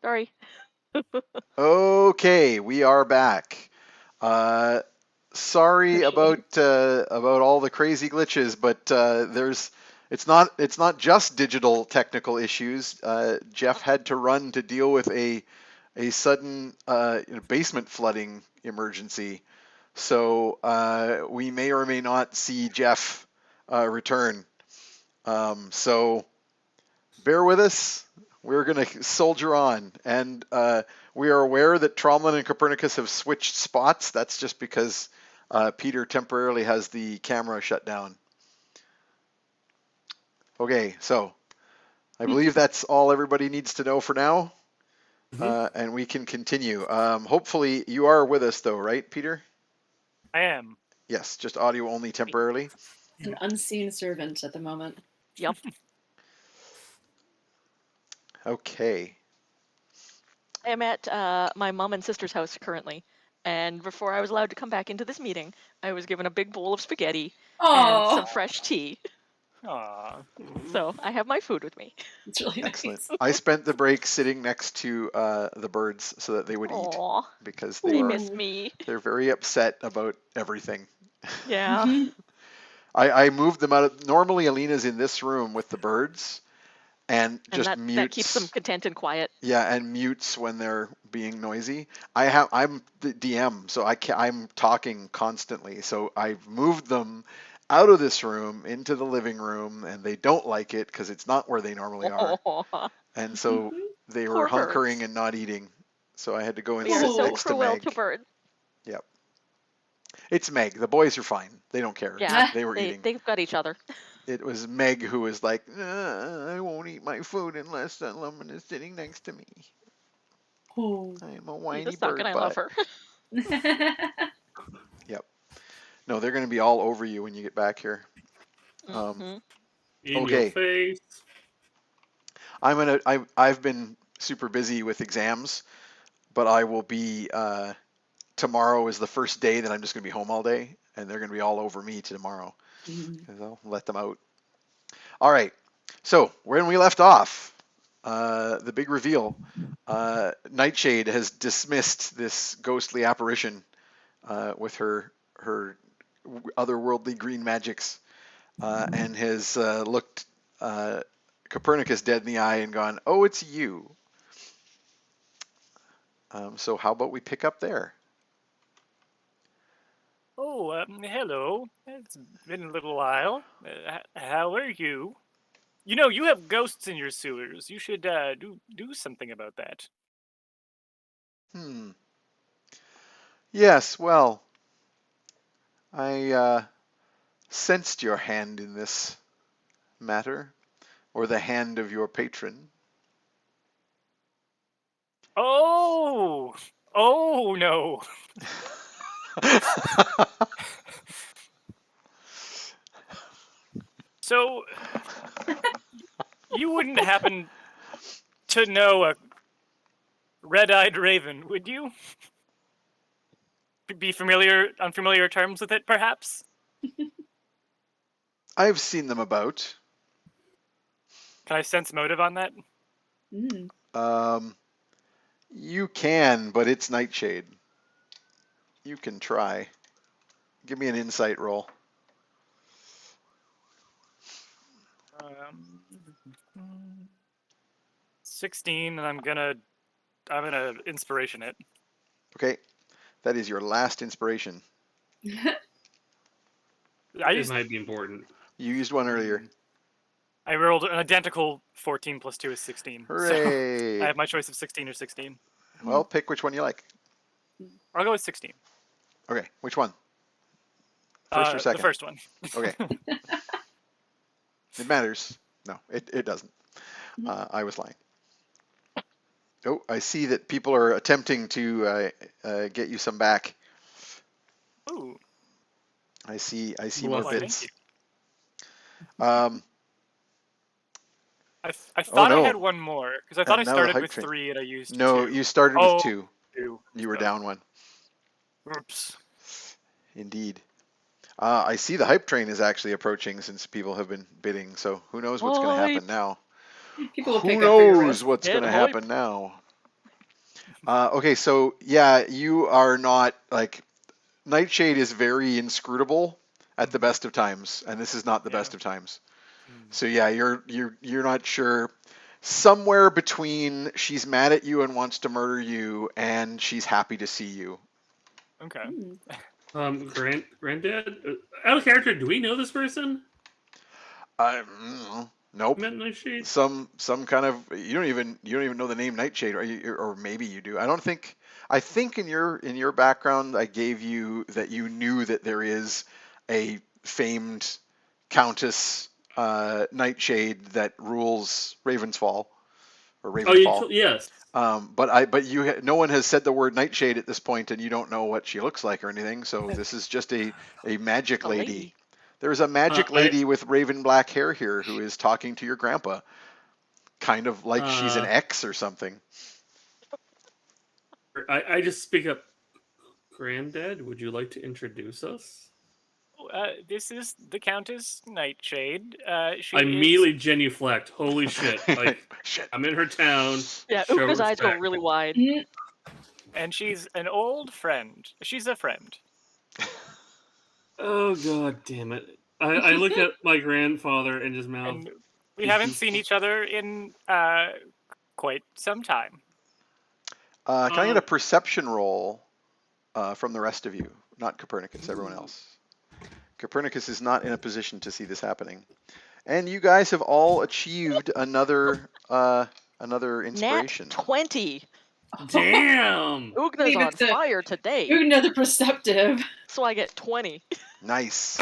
Sorry. Okay, we are back. Sorry about all the crazy glitches, but it's not just digital technical issues. Jeff had to run to deal with a sudden basement flooding emergency, so we may or may not see Jeff return. So bear with us. We're going to soldier on. And we are aware that Tromlin and Copernicus have switched spots. That's just because Peter temporarily has the camera shut down. Okay, so I believe that's all everybody needs to know for now. And we can continue. Hopefully you are with us though, right, Peter? I am. Yes, just audio only temporarily. An unseen servant at the moment. Yep. Okay. I'm at my mom and sister's house currently. And before I was allowed to come back into this meeting, I was given a big bowl of spaghetti and some fresh tea. Aw. So I have my food with me. It's really Excellent. nice. I spent the break sitting next to the birds so that they would eat Aw, because they miss me. they're very upset about everything. Yeah. I moved them out of, normally Alina's in this room with the birds and just And mutes. that keeps them content and quiet. Yeah, and mutes when they're being noisy. I'm the DM, so I'm talking constantly. So I've moved them out of this room into the living room, and they don't like it because it's not where they normally are. Aw, And so they were poor hunkering birds. and not eating. So I had to go and We are sit so next to cruel Meg. to birds. Yep. It's Meg. The boys are fine. They don't care. Yeah, They were eating. they've got each other. It was Meg who was like, I won't eat my food unless that lemon is sitting next to me. Oh. I'm a She whiny just suck bird and I butt. love her. Yep. No, they're going to be all over you when you get back here. Mhm. In Okay. your face. I've been super busy with exams, but I will be tomorrow is the first day that I'm just going to be home all day, and they're going to be all over me tomorrow because I'll let them out. All right. So when we left off, the big reveal. Nightshade has dismissed this ghostly apparition with her otherworldly green magics, and has looked Copernicus dead in the eye and gone, "Oh, it's you." So how about we pick up there? Oh, hello. It's been a little while. How are you? You know, you have ghosts in your sewers. You should do something about that. Yes, well, I sensed your hand in this matter, or the hand of your patron. Oh, no. So you wouldn't happen to know a red-eyed raven, would you? Be unfamiliar terms with it, perhaps? I've seen them about. Can I sense motive on that? You can, but it's Nightshade. You can try. Give me an insight roll. 16, and I'm gonna inspiration it. Okay, that is your last inspiration. It might be important. You used one earlier. I rolled an identical 14 plus 2 is 16. Hooray! So I have my choice of 16 or 16. Well, pick which one you like. I'll go with 16. Okay, which one? First or second? The first one. Okay. It matters. No, it doesn't. I was lying. Oh, I see that people are attempting to get you some back. Ooh. I see Well, more thank bits. you. I thought I had one more because I thought I now the started hype with train. 3 and I used No, 2. you started with 2. 2. You were down 1. Oops. Indeed. I see the hype train is actually approaching since people have been bidding, so who knows what's going to happen now? People will Who pick up for your knows risk. what's going to Get hype. happen now? Okay, so yeah, you are not like Nightshade is very inscrutable at the best of times, and this is not the Yeah. best of times. Mm. So yeah, you're not sure. Somewhere between she's mad at you and wants to murder you, and she's happy to see you. Okay. Granddad? Out of character, do we know this person? Nope. Met Nightshade? Some kind of you don't even know the name Nightshade, or maybe you do. I think in your background I gave you that you knew that there is a famed Countess Nightshade that rules Ravensfall or Oh, Ravenfall. yes. But no one has said the word Nightshade at this point, and you don't know what she looks like or anything. So this is just a magic A lady. lady. There's a magic lady with raven black hair here who is talking to your grandpa, kind of like she's an ex or something. I just speak up. Granddad, would you like to introduce us? This is the Countess Nightshade. She I is, immediately genuflect. Holy shit! Like Shit. I'm in her town. Yeah, Show Uga's eyes go respect. really wide. and she's an old friend. She's a friend. Oh god damn it! I look at my grandfather and his mouth. And we Did haven't you seen fuck- each other in quite some time. Can I get a perception roll from the rest of you? Not Copernicus, everyone else. Copernicus is not in a position to see this happening. And you guys have all achieved another inspiration. Nat 20. Damn! Ugna's Leave on it to- fire today. You're another perceptive. So I get 20. Nice.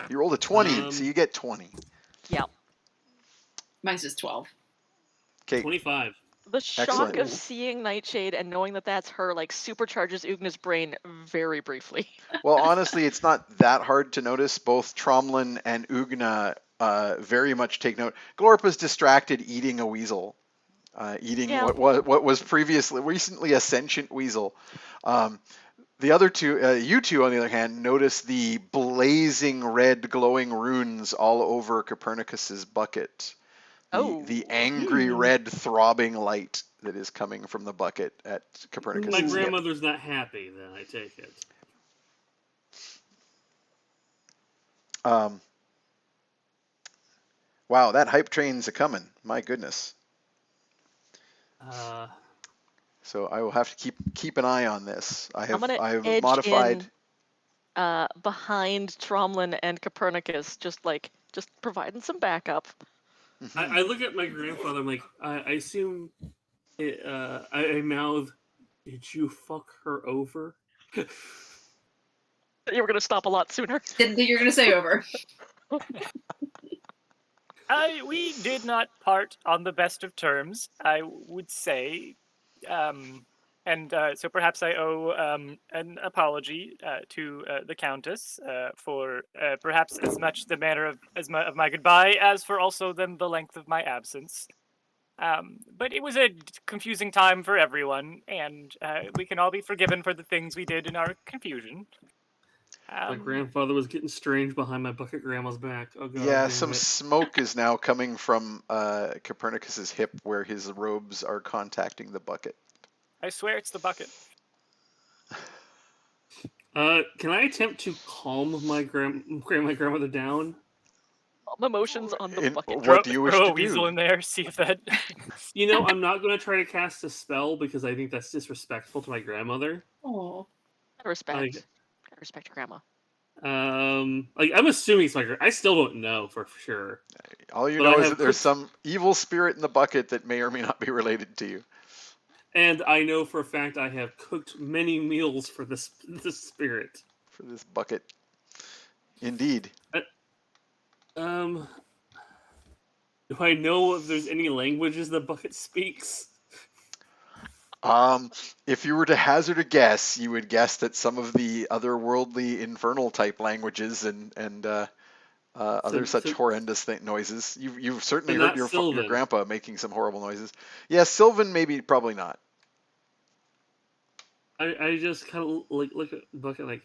You rolled a 20, so you get 20. Yeah. Mine's just 12. Okay, 25. The shock Excellent. of seeing Nightshade and knowing that that's her like supercharges Ugna's brain very briefly. well, honestly, it's not that hard to notice. Both Tromlin and Ugna very much take note. Glorpa's distracted eating a weasel, eating Yeah. what was recently a sentient weasel. The other two, you two, on the other hand, notice the blazing red glowing runes all over Copernicus's bucket. The angry red throbbing light that is coming from the bucket at Copernicus's My hip. grandmother's not happy. Then I take it. Wow, that hype train's a coming. My goodness. So I will have to keep an eye on this. I have edge modified in, behind Tromlin and Copernicus, just providing some backup. I look at my grandfather. I'm like, I assume. I mouth. Did you fuck her over? You were gonna stop a lot sooner. Didn't think you were going to say over. We did not part on the best of terms, I would say. So perhaps I owe an apology to the Countess for perhaps as much the manner of my goodbye as for also then the length of my absence. But it was a confusing time for everyone, and we can all be forgiven for the things we did in our confusion. My grandfather was getting strange behind my bucket grandma's back. Oh god. Yeah, damn some it. smoke is now coming from Copernicus's hip where his robes are contacting the bucket. I swear it's the bucket. Can I attempt to calm my grandmother down? Emotions on the bucket. What do you wish throw to a weasel do? in there, see if that. You know, I'm not going to try to cast a spell because I think that's disrespectful to my grandmother. Oh. Respect. Like, Gotta respect your grandma. I'm assuming it's my. I still don't know for sure. All you But know I is have that there's cooked- some evil spirit in the bucket that may or may not be related to you. And I know for a fact I have cooked many meals for this spirit. For this bucket. Indeed. Do I know if there's any languages the bucket speaks? If you were to hazard a guess, you would guess that some of the otherworldly infernal type languages and other such horrendous noises. You've certainly heard your grandpa making some horrible noises. Yeah, Sylvan maybe probably not. I just kind of look at Bucket like,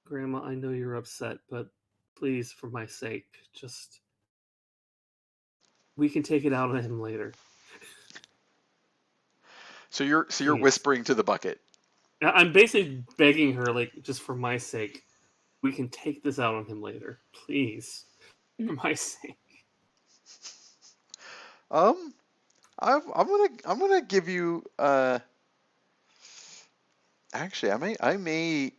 Grandma, I know you're upset, but please, for my sake, just we can take it out on him later. So you're Jeez. whispering to the bucket. I'm basically begging her, like, just for my sake, we can take this out on him later, please, for my sake. I'm gonna give you. Actually, I may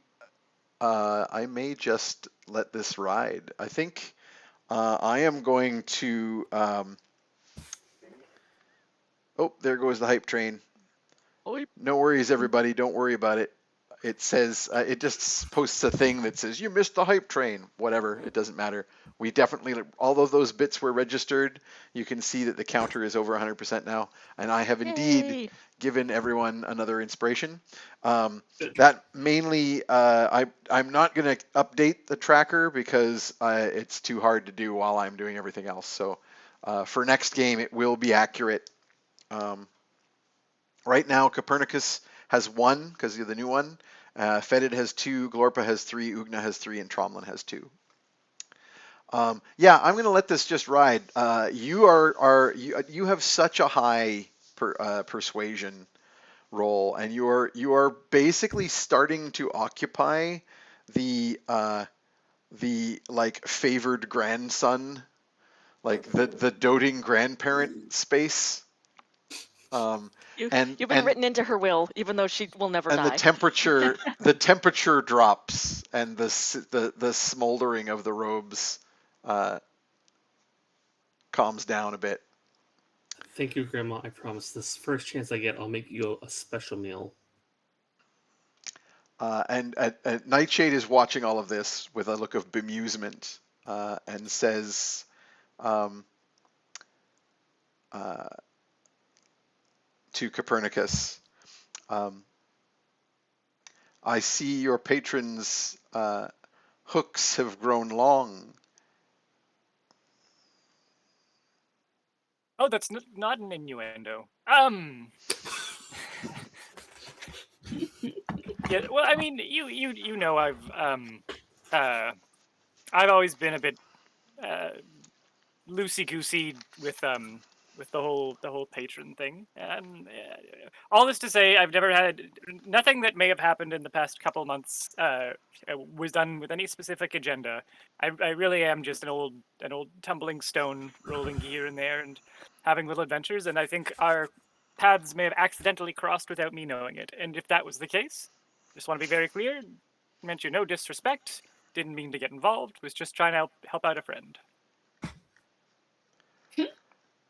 just let this ride. I think I am going to. Oh, there goes the hype train. Oip. No worries, everybody. Don't worry about it. It says it just posts a thing that says you missed the hype train. Whatever, it doesn't matter. We definitely, all of those bits were registered. You can see that the counter is over 100% now, and I have indeed Yay. given everyone another inspiration. That mainly, I'm not going to update the tracker because it's too hard to do while I'm doing everything else. So for next game, it will be accurate. Right now, Copernicus has 1 because you're the new one. Fetid has 2, Glorpa has 3, Ugna has 3, and Tromlin has 2. Yeah, I'm going to let this just ride. You have such a high persuasion roll, and you are basically starting to occupy the like favored grandson, like the doting grandparent space. You've And been written into her will, even though she will never and die. the temperature drops, and the smoldering of the robes calms down a bit. Thank you, Grandma. I promise this first chance I get, I'll make you a special meal. And Nightshade is watching all of this with a look of bemusement and says, to Copernicus, I see your patron's hooks have grown long. Oh, that's not an innuendo. Yeah. Well, I mean, you know, I've always been a bit loosey goosey with the whole patron thing. All this to say, I've never had nothing that may have happened in the past couple months was done with any specific agenda. I really am just an old tumbling stone rolling here and there and having little adventures, and I think our paths may have accidentally crossed without me knowing it. And if that was the case, just want to be very clear, meant you no disrespect, didn't mean to get involved, was just trying to help out a friend.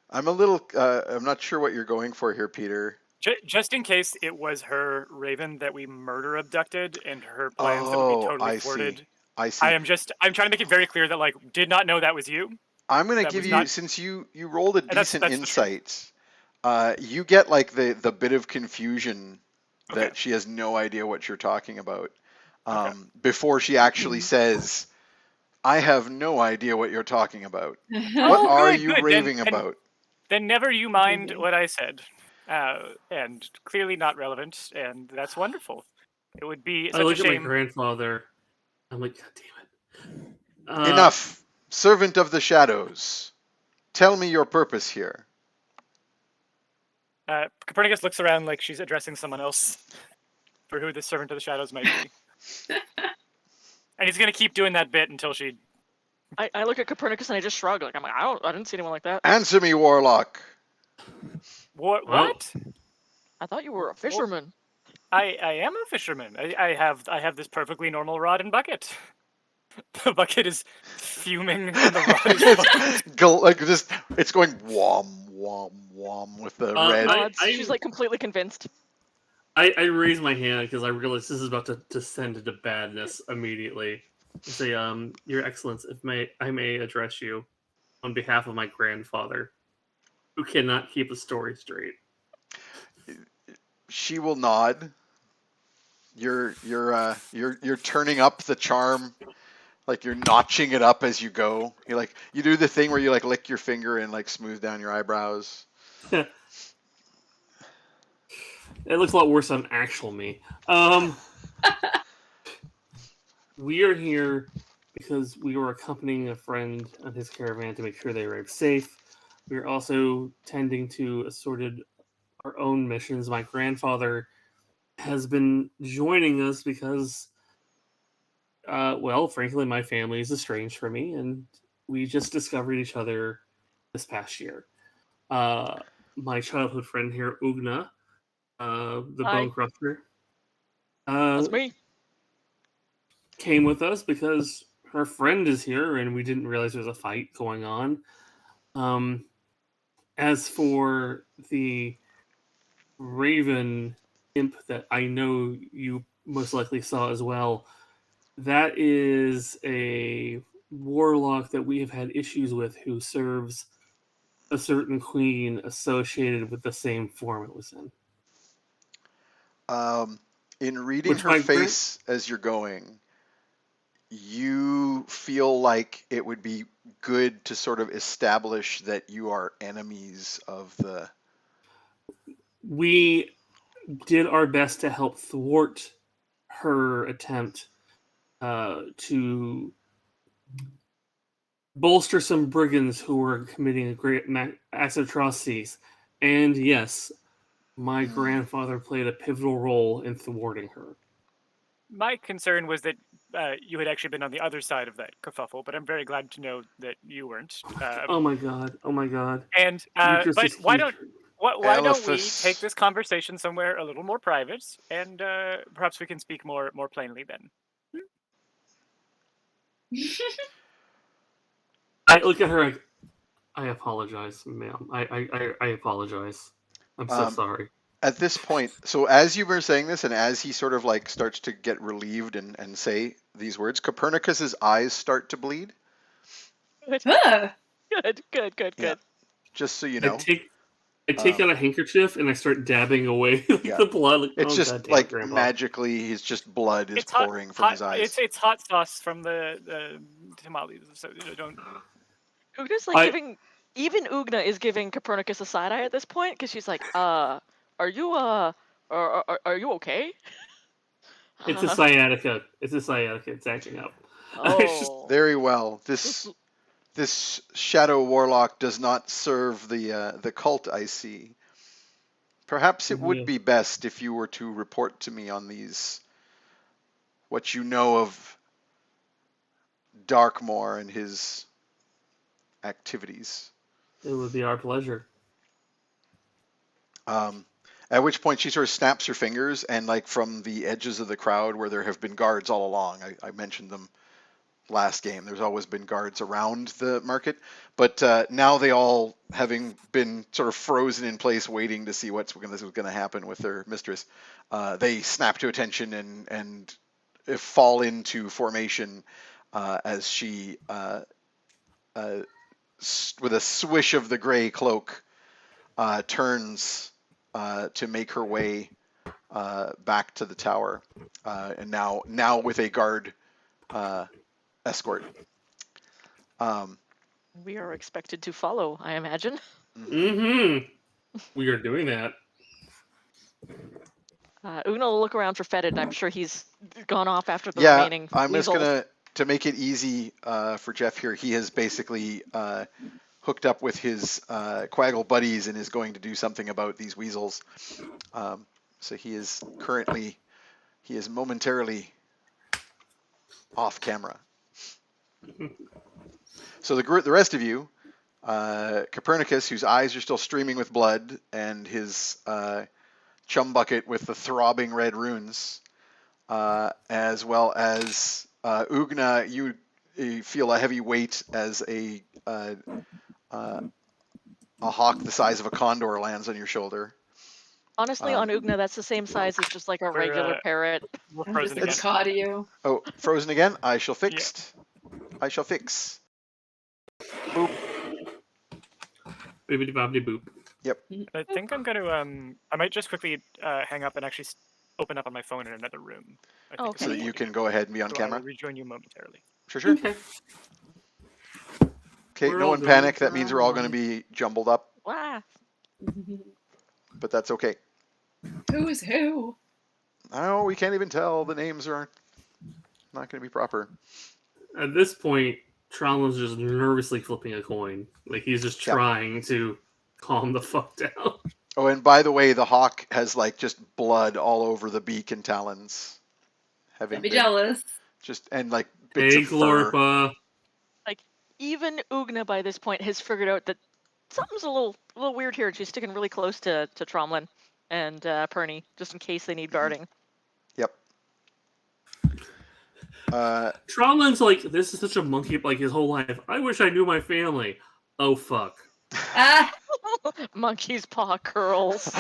I'm a little. I'm not sure what you're going for here, Peter. Just in case it was her Raven that we murder abducted and her plans that would be totally I thwarted. see. I see. I'm trying to make it very clear that, like, did not know that was you. I'm going to That give was you, not- since you rolled a decent that's the truth. insight, you get like the bit of confusion that Okay. she has no idea what you're talking about Okay. before she actually says, I have no idea what you're talking about. What Oh, are good, you good. raving about? Then never you mind Raving. what I said. And clearly not relevant, and that's wonderful. It would be I such a look at my shame. grandfather. I'm like, God damn it. Enough, servant of the shadows. Tell me your purpose here. Copernicus looks around like she's addressing someone else for who the Servant of the Shadows might be. And he's going to keep doing that bit until she... I look at Copernicus and I just shrug. Like, I'm like, I didn't see anyone like that. Answer me, warlock. What? Well, What? I thought you were a fisherman. I am a fisherman. I have this perfectly normal rod and bucket. The bucket is fuming and the rod is fucking... Like just, it's going whom whom whom with the red. She's like completely convinced. I raise my hand because I realize this is about to descend into badness immediately. I say, Your Excellence, if I may address you on behalf of my grandfather, who cannot keep a story straight. She will nod. You're turning up the charm, like you're notching it up as you go. You do the thing where you like lick your finger and like smooth down your eyebrows. It looks a lot worse on actual me. We are here because we were accompanying a friend on his caravan to make sure they arrived safe. We are also tending to assorted our own missions. My grandfather has been joining us because, well, frankly, my family is estranged from me, and we just discovered each other this past year. My childhood friend here, Ugna, the Hi. Bone Crusher, That's me. came with us because her friend is here, and we didn't realize there was a fight going on. As for the Raven imp that I know you most likely saw as well, that is a warlock that we have had issues with who serves a certain queen associated with the same form it was in. In reading Which her my face as you're going, you feel like it would be good to sort of establish that you are enemies of the. We did our best to help thwart her attempt to bolster some brigands who were committing great acts of atrocities. And yes, my grandfather played a pivotal role in thwarting her. My concern was that you had actually been on the other side of that kerfuffle, but I'm very glad to know that you weren't. Oh my god! Oh my god! And Euchris but is why huge. don't we Elephas. take this conversation somewhere a little more private, and perhaps we can speak more plainly then. I look at her like, I apologize, ma'am. I apologize. I'm so sorry. At this point, so as you were saying this, and as he sort of like starts to get relieved and say these words, Copernicus's eyes start to bleed. Good, Ah, good, good, Yeah. good. Just so you I know, take out a handkerchief and I start dabbing away Yeah. the blood. Like, it's oh, just goddamn, like Grandpa. magically, his just blood is pouring from his eyes. It's hot sauce from the tamales. So don't. Ugna's like I- giving. Even Ugna is giving Copernicus a side eye at this point because she's like, are you are you okay? It's a sciatica. It's a sciatica. It's acting up. Oh. Very well. This shadow warlock does not serve the cult, I see. Perhaps it would Yeah. be best if you were to report to me on these, what you know of Darkmoor and his activities. It would be our pleasure. At which point she sort of snaps her fingers, and like from the edges of the crowd where there have been guards all along, I mentioned them last game. There's always been guards around the market, but now they all, having been sort of frozen in place, waiting to see what's going to happen with their mistress, they snap to attention and fall into formation as she, with a swish of the gray cloak, turns to make her way back to the tower, and now with a guard escort. We are expected to follow, I imagine. Mm-hmm. We are doing that. Ugna will look around for Fetid, and I'm sure he's gone off after the Yeah, remaining I'm just weasels. to make it easy for Jeff here. He has basically hooked up with his Quaggle buddies and is going to do something about these weasels. So he is momentarily off camera. So the rest of you, Copernicus, whose eyes are still streaming with blood, and his chum bucket with the throbbing red runes, as well as Ugna, you feel a heavy weight as a hawk the size of a condor lands on your shoulder. Honestly, on Ugna, that's the same size as just like a regular parrot. We're I'm frozen just again. the caught of you. Oh, frozen again? I shall fix. I shall fix. Boop. Bibbidi bobbidi boop. Yep. I think I'm going to. I might just quickly hang up and actually open up on my phone in another room. I think is So what that I'm you gonna can do. go ahead and be on So I camera. will rejoin you momentarily. Sure. Okay. Okay, We're no all one going panic. for That means our we're all going to life. be jumbled up, Wow. but that's okay. Who is who? Oh, we can't even tell. The names are not going to be proper. At this point, Tromlo's just nervously flipping a coin. Like he's just Yeah. trying to calm the fuck down. Oh, and by the way, the hawk has like just blood all over the beak and talons, having I'd be been jealous. just and like bits Hey, of fur. Glorpa. Like, even Ugna by this point has figured out that something's a little weird here. She's sticking really close to Tromlin and Pernie, just in case they need guarding. Yep. Tromlin's like, this is such a monkey like his whole life. I wish I knew my family. Oh fuck. Ah! Monkey's paw curls.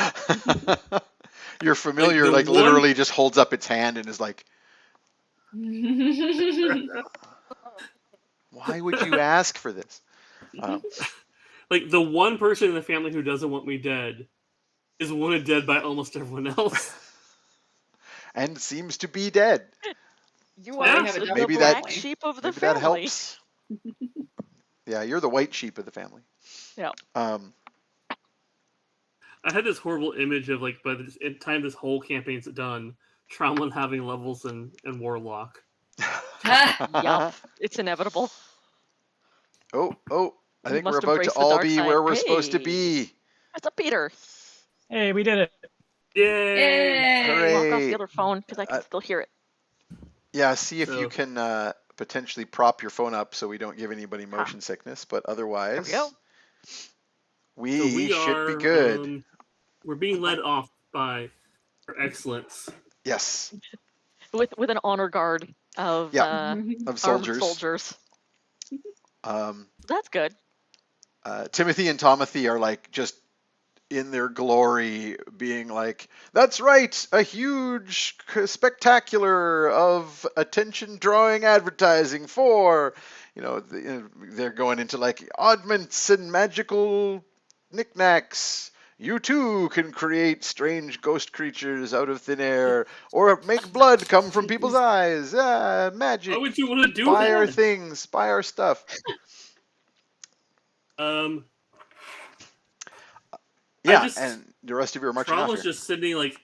Your familiar the like one- literally just holds up its hand and is like, why would you ask for this? Like, the one person in the family who doesn't want me dead is wanted dead by almost everyone else. And seems to be dead. You Yeah, are so the maybe black that- sheep of the Maybe family. that helps. Yeah, you're the white sheep of the family. Yeah. I had this horrible image of, like, by the time this whole campaign's done, Tromlin having levels in Warlock. Yup. It's inevitable. Oh, I think we're Must about to embrace the all dark be side. where we're supposed to Hey. be. What's up, Peter? Hey, we did it. Yay! Yay! Hooray. Walk off the other phone because I can still hear it. Yeah, see if So- you can potentially prop your phone up so we don't give anybody motion sickness, but otherwise, There we go. So we should are, be good. We're being led off by our excellence. Yes, With an honor guard of Yeah. of armed soldiers. soldiers. That's good. Timothy and Tomothy are like just in their glory, being like, "That's right, a huge spectacular of attention-drawing advertising for," they're going into like oddments and magical knickknacks. You too can create strange ghost creatures out of thin air, or make blood come from people's eyes. Magic. Why would you want to do Buy that? our things. Buy our stuff. Yeah, and the rest of you are marching off Tromlin's here. just sitting like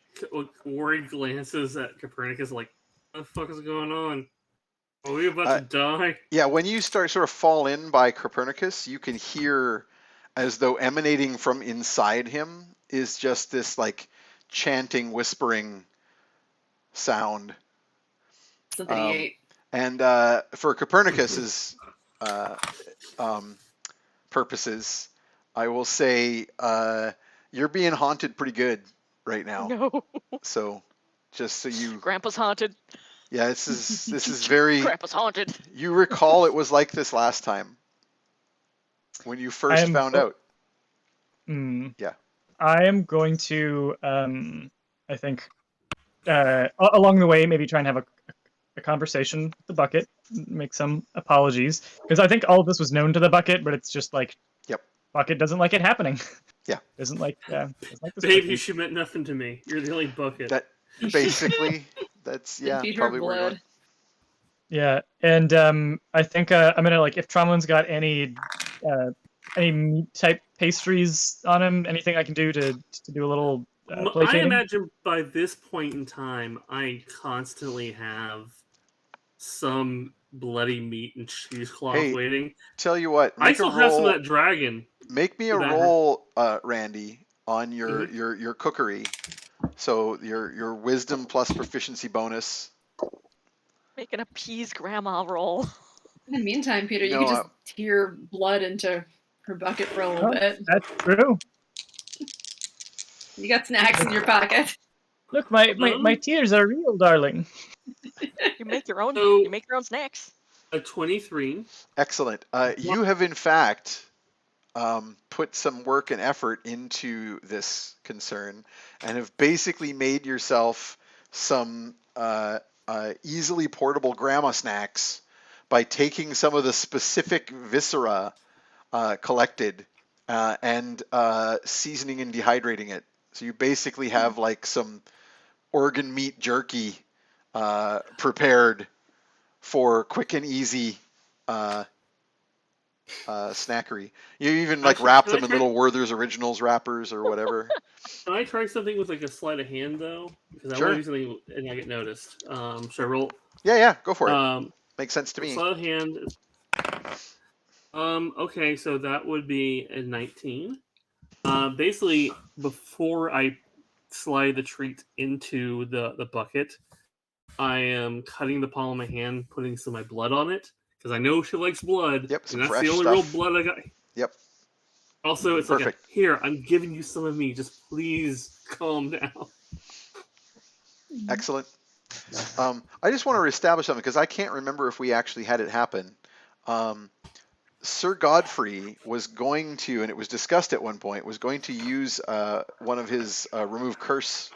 worried glances at Copernicus, like, what the fuck is going on? Are we about to die? Yeah, when you start sort of fall in by Copernicus, you can hear as though emanating from inside him is just this like chanting, whispering sound. Something he ate. And for Copernicus's purposes, I will say you're being haunted pretty good right now. No. So just so you, Grandpa's haunted. yeah, this is very. Grandpa's haunted. You recall it was like this last time when you first found out. Yeah. I am going to, I think, along the way, maybe try and have a conversation with the bucket, make some apologies, because I think all of this was known to the bucket, but it's just like, Yep. Bucket doesn't like it happening. Yeah. Doesn't like this Babe, cookie. you should meant nothing to me. You're the only bucket. That basically, that's Feed her probably where you blood. went. Yeah, and I think I'm gonna like if Tromlin's got any meat type pastries on him, anything I can do to do a little I placating. imagine by this point in time, I constantly have some bloody meat and cheesecloth Hey, waiting. Tell you what, I still have some of that dragon. Make me a that roll, Randy, on your cookery. So your wisdom plus proficiency bonus. Making a peas grandma roll. In the meantime, Peter, you No, can just tear blood into her bucket for a little Oh, bit. that's true. You got snacks in your pocket. Look, my tears are real, darling. You make your own. So- You make your own snacks. A 23. Excellent. You have in fact put some work and effort into this concern, and have basically made yourself some easily portable grandma snacks by taking some of the specific viscera collected and seasoning and dehydrating it. So you basically have like some organ meat jerky prepared for quick and easy snackery. You even like Actually, wrap can I them in try- little Werther's Originals wrappers or whatever. Can I try something with like a sleight of hand though? Because I Sure. want to do something and I get noticed. Should I roll? Yeah, go for it. Makes sense to me. Sleight of hand. Okay, so that would be a 19. Basically, before I slide the treat into the bucket, I am cutting the palm of my hand, putting some of my blood on it, because I know she likes blood, Yep, some and that's fresh the only real stuff. blood I got. Yep. Also, it's like, Perfect. here, I'm giving you some of me. Just please calm down. Excellent. I just want to establish something because I can't remember if we actually had it happen. Sir Godfrey was going to, and it was discussed at one point, was going to use one of his remove curse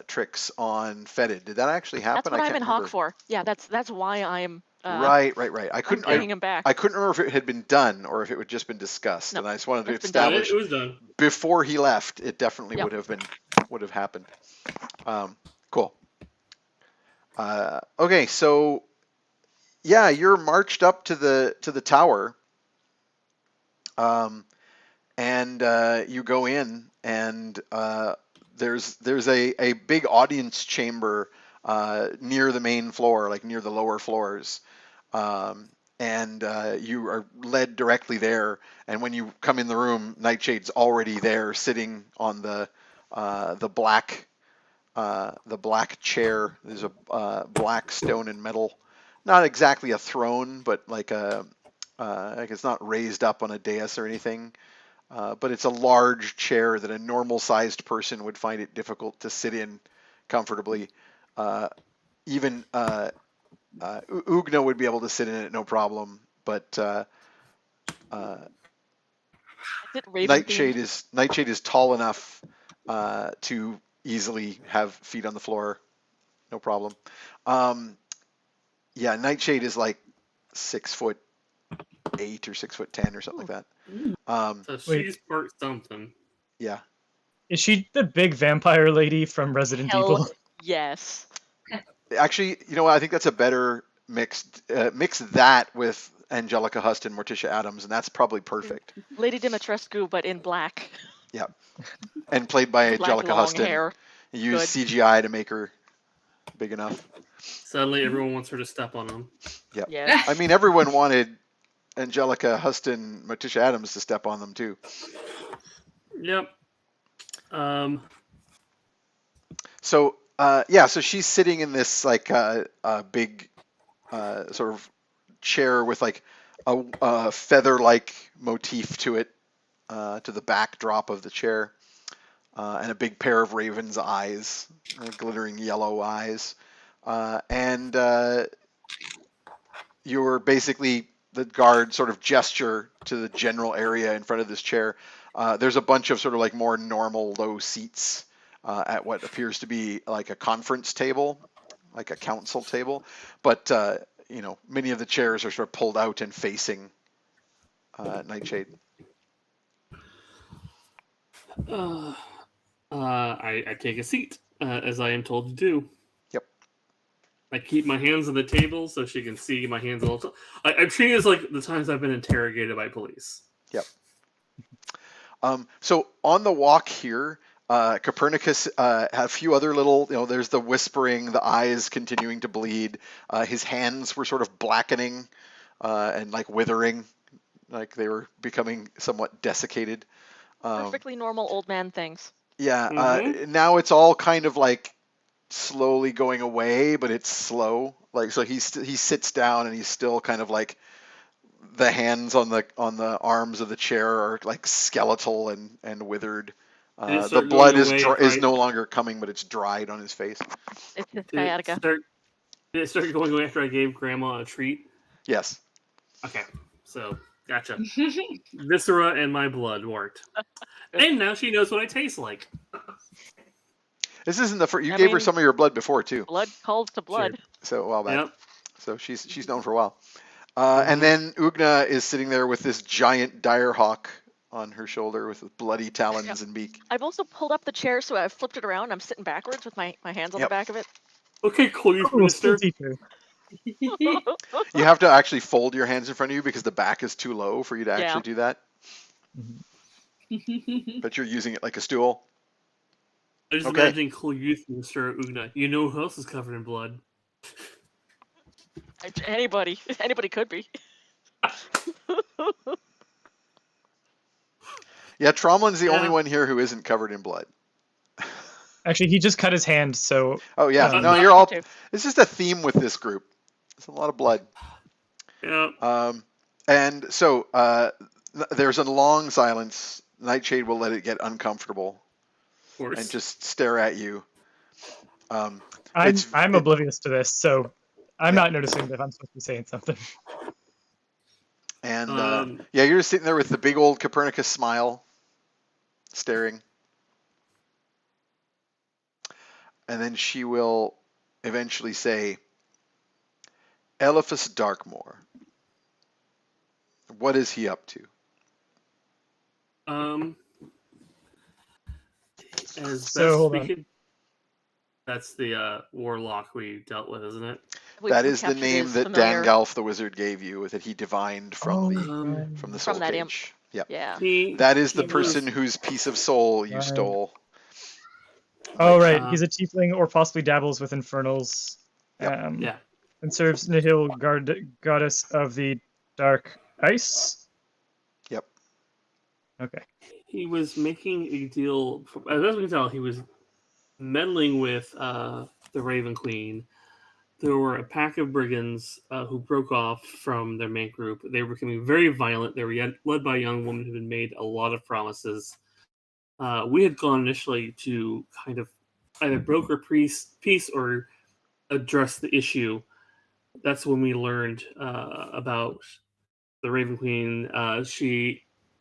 tricks on Fetid. Did that actually happen? That's what I I'm can't in remember. Hawk for. Yeah, that's why I'm. Right. I I'm couldn't. bringing him back. I couldn't remember if it had been done or if it had just been discussed, No, and I just wanted to it's been done. establish It was done. before he left. It definitely Yep. would have happened. Cool. Okay, so yeah, you're marched up to the tower, and you go in, and there's a big audience chamber near the main floor, like near the lower floors, and you are led directly there. And when you come in the room, Nightshade's already there, sitting on the black chair. There's a black stone and metal, not exactly a throne, but like it's not raised up on a dais or anything. But it's a large chair that a normal-sized person would find it difficult to sit in comfortably. Even Ugna would be able to sit in it no problem, but Is it Raven themed? Nightshade is tall enough to easily have feet on the floor, no problem. Yeah, Nightshade is like 6'8" or 6'10" or something like that. So Wait. she's part something. Yeah. Is she the big vampire lady from Resident Hell Evil? yes. Actually, you know what? I think that's a better mix. Mix that with Angelica Huston, Morticia Adams, and that's probably perfect. Lady Dimitrescu, but in black. Yeah. And played by Black Angelica long Huston. hair. You use Good. CGI to make her big enough. Suddenly, everyone wants her to step on them. Yeah. Yeah. I mean, everyone wanted Angelica Huston, Morticia Adams to step on them too. Yep. So yeah, so she's sitting in this like big sort of chair with like a feather-like motif to it, to the backdrop of the chair, and a big pair of raven's eyes, glittering yellow eyes, and you're basically the guard sort of gesture to the general area in front of this chair. There's a bunch of sort of like more normal low seats at what appears to be like a conference table, like a council table, but you know, many of the chairs are sort of pulled out and facing Nightshade. I take a seat, as I am told to do. Yep. I keep my hands on the table so she can see my hands a little. I'm treating this like the times I've been interrogated by police. Yep. So on the walk here, Copernicus had a few other little, you know, there's the whispering, the eyes continuing to bleed. His hands were sort of blackening and like withering, like they were becoming somewhat desiccated. Perfectly normal old man things. Yeah. Now it's all kind of like slowly going away, but it's slow. Like so, he sits down and he's still kind of like the hands on the arms of the chair are like skeletal and withered. The blood is no longer coming, but it's dried on his face. It's just Did sciatica. it start going away after I gave Grandma a treat? Yes. Okay, so gotcha. Viscera and my blood worked, and now she knows what I taste like. This isn't the first. You gave her some of your blood before too. Blood calls to blood. Sure. So a while back. Yep. So she's known for a while. And then Ugna is sitting there with this giant direhawk on her shoulder with bloody talons and beak. I've also pulled up the chair, so I've flipped it around. I'm sitting backwards with my hands on the back of it. Okay, cool, youth minister. You have to actually fold your hands in front of you because the back is too low for you to actually do that. But you're using it like a stool. I just imagining cool youth minister Ugna. You know who else is covered in blood? Anybody could be. Yeah, Tromlin's the only Yeah. one here who isn't covered in blood. Actually, he just cut his hand, so Oh yeah, Um, no, Yeah, you're me all. too. It's just a theme with this group. It's a lot of blood. Yeah. And so there's a long silence. Nightshade will let it get uncomfortable Of course. and just stare at you. I'm It's oblivious to this, so I'm Yeah. not noticing if I'm supposed to be saying something. And yeah, you're just sitting there with the big old Copernicus smile, staring. And then she will eventually say, Eliphas Darkmoor, what is he up to? As So, best hold we on. could. That's the warlock we dealt with, isn't it? That We is the captured name his that familiar Dangalf the wizard gave you, that he divined from the Um, from the from soul that imp. cage. Yep. Yeah. That is the he person was- whose piece of soul you Right. stole. Oh, right. Uh, He's a tiefling or possibly dabbles with infernals. Yep. Yeah. And serves Nihil, goddess of the dark ice. Yep. Okay. He was making a deal. As best we can tell, he was meddling with the Raven Queen. There were a pack of brigands who broke off from their main group. They were becoming very violent. They were led by a young woman who had made a lot of promises. We had gone initially to kind of either broker peace or address the issue. That's when we learned about the Raven Queen.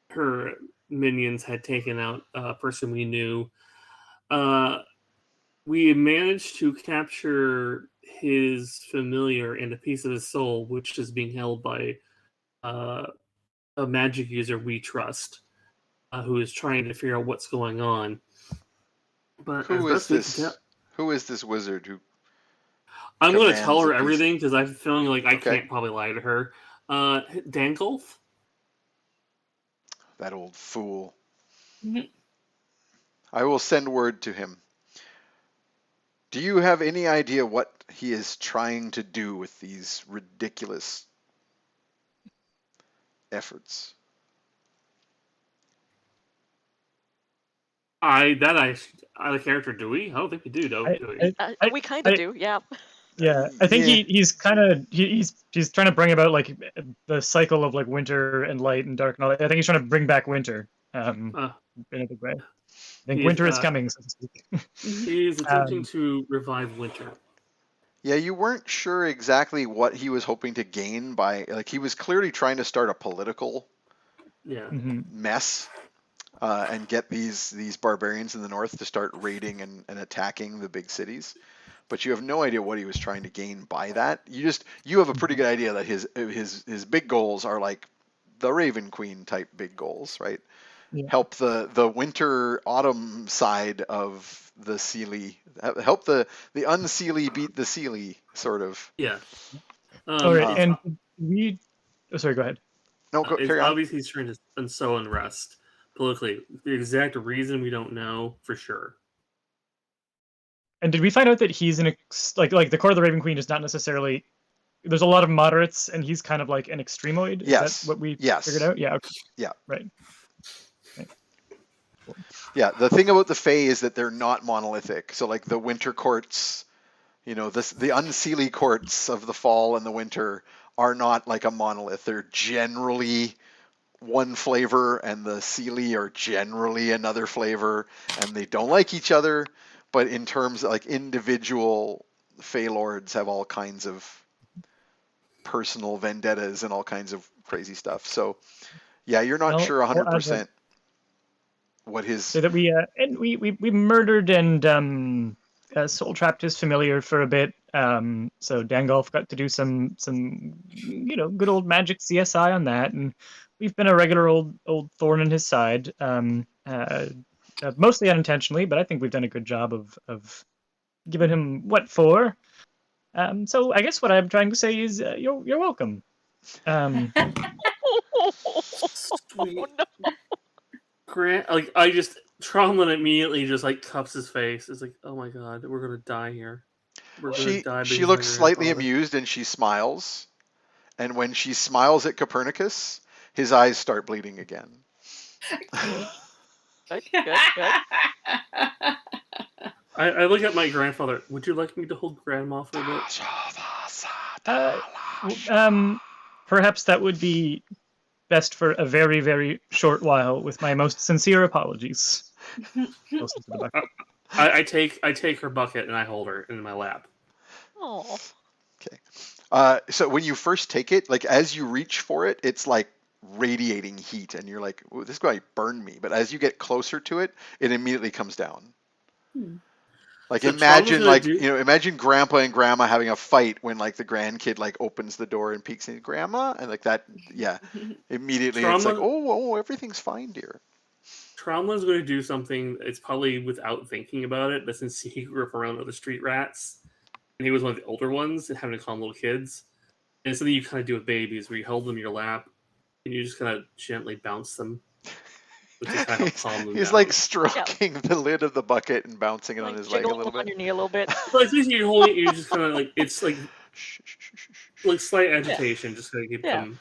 Her minions had taken out a person we knew. We managed to capture his familiar and a piece of his soul, which is being held by a magic user we trust, who is trying to figure out what's going on. But Who is this? Who is this wizard who? I'm going to tell commands her a piece- everything because I'm feeling like I Okay. can't probably lie to her. Dangolf? That old fool. Mhm. I will send word to him. Do you have any idea what he is trying to do with these ridiculous efforts? Out of character, do we? I don't think we do, do we? We kind of do. Yeah. Yeah, I think Yeah. he's kind of he's trying to bring about like the cycle of like winter and light and dark and all that. I think he's trying to bring back winter in a big way. I think winter is coming, so to speak. He is attempting to revive winter. Yeah, you weren't sure exactly what he was hoping to gain by, like, he was clearly trying to start a political mess and get these barbarians in the north to start raiding and attacking the big cities. But you have no idea what he was trying to gain by that. You have a pretty good idea that his big goals are like the Raven Queen type big goals, right? Yeah. Help the winter autumn side of the Seelie, help the unseelie beat the Seelie, sort of. Yeah. All right, and we. Oh, sorry. Go ahead. No, carry on. Obviously, he's trying to sow unrest politically. The exact reason we don't know for sure. And did we find out that he's like the core of the Raven Queen is not necessarily? There's a lot of moderates, and he's kind of like an extremoid. Yes. Is that what we Yes. figured out? Yeah. Okay. Yeah. Right. Yeah, the thing about the Fae is that they're not monolithic. So like the winter courts, the unseelie courts of the fall and the winter are not like a monolith. They're generally one flavor, and the Seelie are generally another flavor, and they don't like each other. But in terms of like individual Fae lords have all kinds of personal vendettas and all kinds of crazy stuff. So yeah, you're not sure 100% what his. So that we murdered and soul trapped his familiar for a bit. So Dangolf got to do some good old magic CSI on that, and we've been a regular old thorn in his side. Mostly unintentionally, but I think we've done a good job of giving him what for. So I guess what I'm trying to say is you're welcome. Sweet. Oh, no. Grant, I just Tromlin immediately just like cups his face. It's like, oh my god, we're gonna die here. We're gonna die. She because looks of your slightly grandfather." amused, and she smiles. And when she smiles at Copernicus, his eyes start bleeding again. Good, good. I look at my grandfather. Would you like me to hold grandma for a bit? Perhaps that would be best for a very, very short while, with my most sincere apologies. Listen to the bucket. I take her bucket and I hold her in my lap. Oh. Okay. So when you first take it, like as you reach for it, it's like radiating heat, and you're like, "Ooh, this guy burned me." But as you get closer to it, it immediately comes down. Like So imagine, Trauma's gonna do- imagine Grandpa and Grandma having a fight when like the grandkid like opens the door and peeks in, Grandma, and like that, yeah. Immediately it's like, Trauma- oh, everything's fine, dear. Trauma's going to do something. It's probably without thinking about it, but since he grew up around other street rats, and he was one of the older ones, and having to calm little kids, and it's something you kind of do with babies, where you hold them in your lap, and you just kind of gently bounce them, which will kind of help calm them He's down. like stroking the lid of the bucket and bouncing it on Like his leg a jiggling little them on bit. your knee a little bit. Well, it's basically you're holding it, you just kind of like, it's like Shh, shh, shh, shh, shh. like slight agitation, just to keep Yeah. them.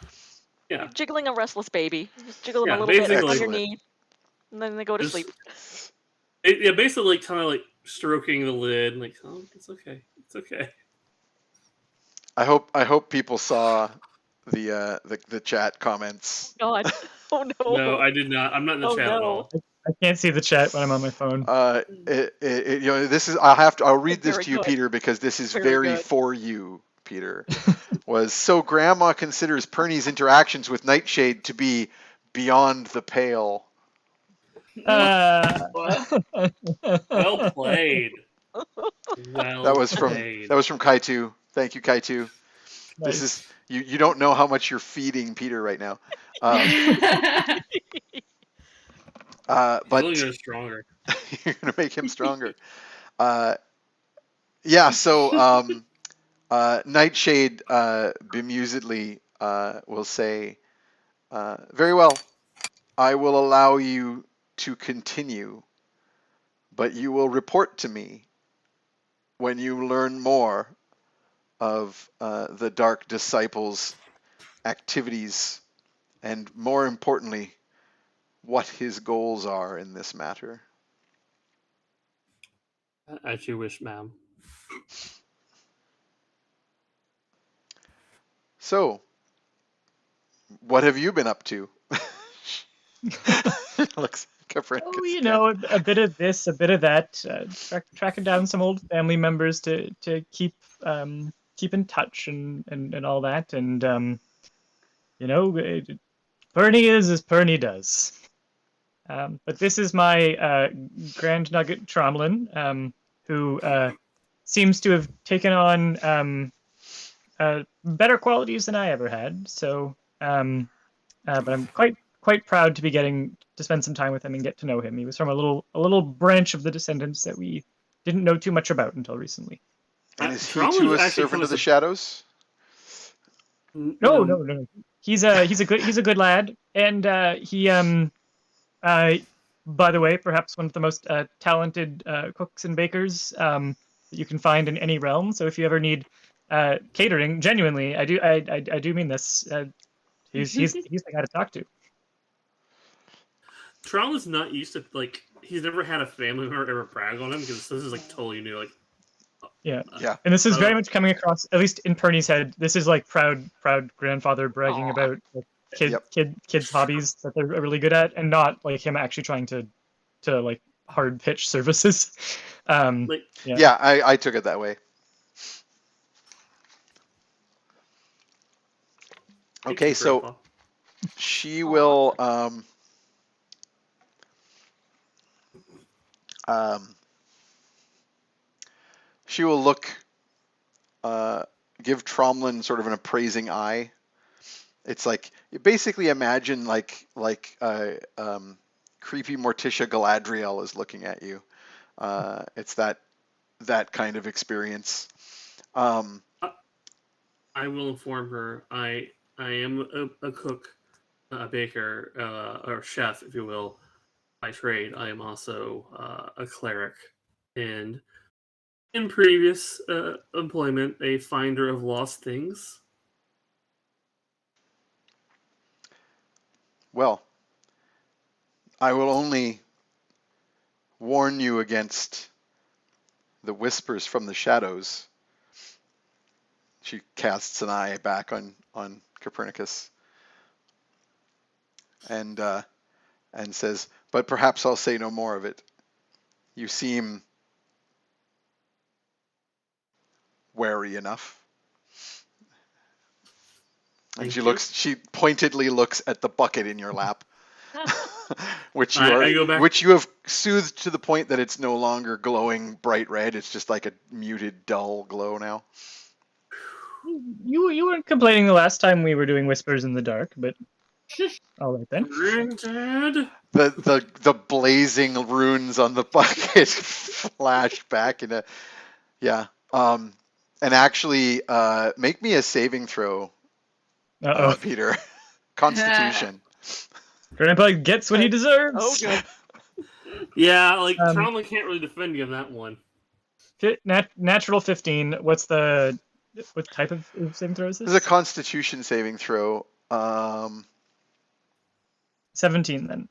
Yeah. Jiggling a restless baby. Just jiggle them Yeah, a little bit on basically. your knee, and then they go to Just- sleep. Basically kind of like stroking the lid, like, oh, it's okay, it's okay. I hope people saw the chat comments. God. Oh no. No, I did not. I'm not in the Oh, chat at no. all. I can't see the chat when I'm on my phone. This is I'll read this Very to you, good. Peter, because this is Very very good. for you, Peter. Was so Grandma considers Pernie's interactions with Nightshade to be beyond the pale. Well played. Well That was played. from Kaitu. Thank you, Kaitu. Nice. This is you don't know how much you're feeding Peter right now. But Feeling is stronger. you're gonna make him stronger. Yeah. So Nightshade bemusedly will say, "Very well. I will allow you to continue, but you will report to me when you learn more of the Dark Disciple's activities, and more importantly, what his goals are in this matter." As you wish, ma'am. So, what have you been up to? Looks like Oh, you know, a bit of this, a bit of that. Tracking down some old family members to keep in touch and all that. And you know, Pernie is as Pernie does. But this is my Grand Nugget Tromlin, who seems to have taken on better qualities than I ever had. So, but I'm quite proud to be getting to spend some time with him and get to know him. He was from a little branch of the descendants that we didn't know too much about until recently. And is he Trauma's too a actually servant kinda of the shadows? No. He's a good lad, and he by the way, perhaps one of the most talented cooks and bakers that you can find in any realm. So if you ever need catering, genuinely, I do mean this. He's the guy to talk to. Trauma's not used to, like, he's never had a family member ever brag on him, because this is like totally new. Like, Yeah. Yeah. And this is very much coming across, at least in Pernie's head. This is like proud grandfather bragging Aw. about like, Yep. kids' hobbies that they're really good at, and not like him actually trying to like hard pitch services. like Yeah, I took it that way. thank Okay, you, so Grandpa. she will she will look give Tromlin sort of an appraising eye. It's like you basically imagine like creepy Morticia Galadriel is looking at you. It's that kind of experience. I will inform her. I am a cook, a baker, or chef, if you will, by trade. I am also a cleric, and in previous employment, a finder of lost things. Well, I will only warn you against the whispers from the shadows. She casts an eye back on Copernicus and says, but perhaps I'll say no more of it. You seem wary enough. And she pointedly looks at the bucket in your lap. which you have soothed to the point that it's no longer glowing bright red. It's just like a muted, dull glow now. You weren't complaining the last time we were doing whispers in the dark, but all right then. Granted. The blazing runes on the bucket flash back into and actually make me a saving throw, Peter. Constitution. Grandpa gets what he deserves. Oh, good. Yeah, like trauma can't really defend you on that one. Natural 15. What type of saving throw is this? This is a Constitution saving throw. 17 then.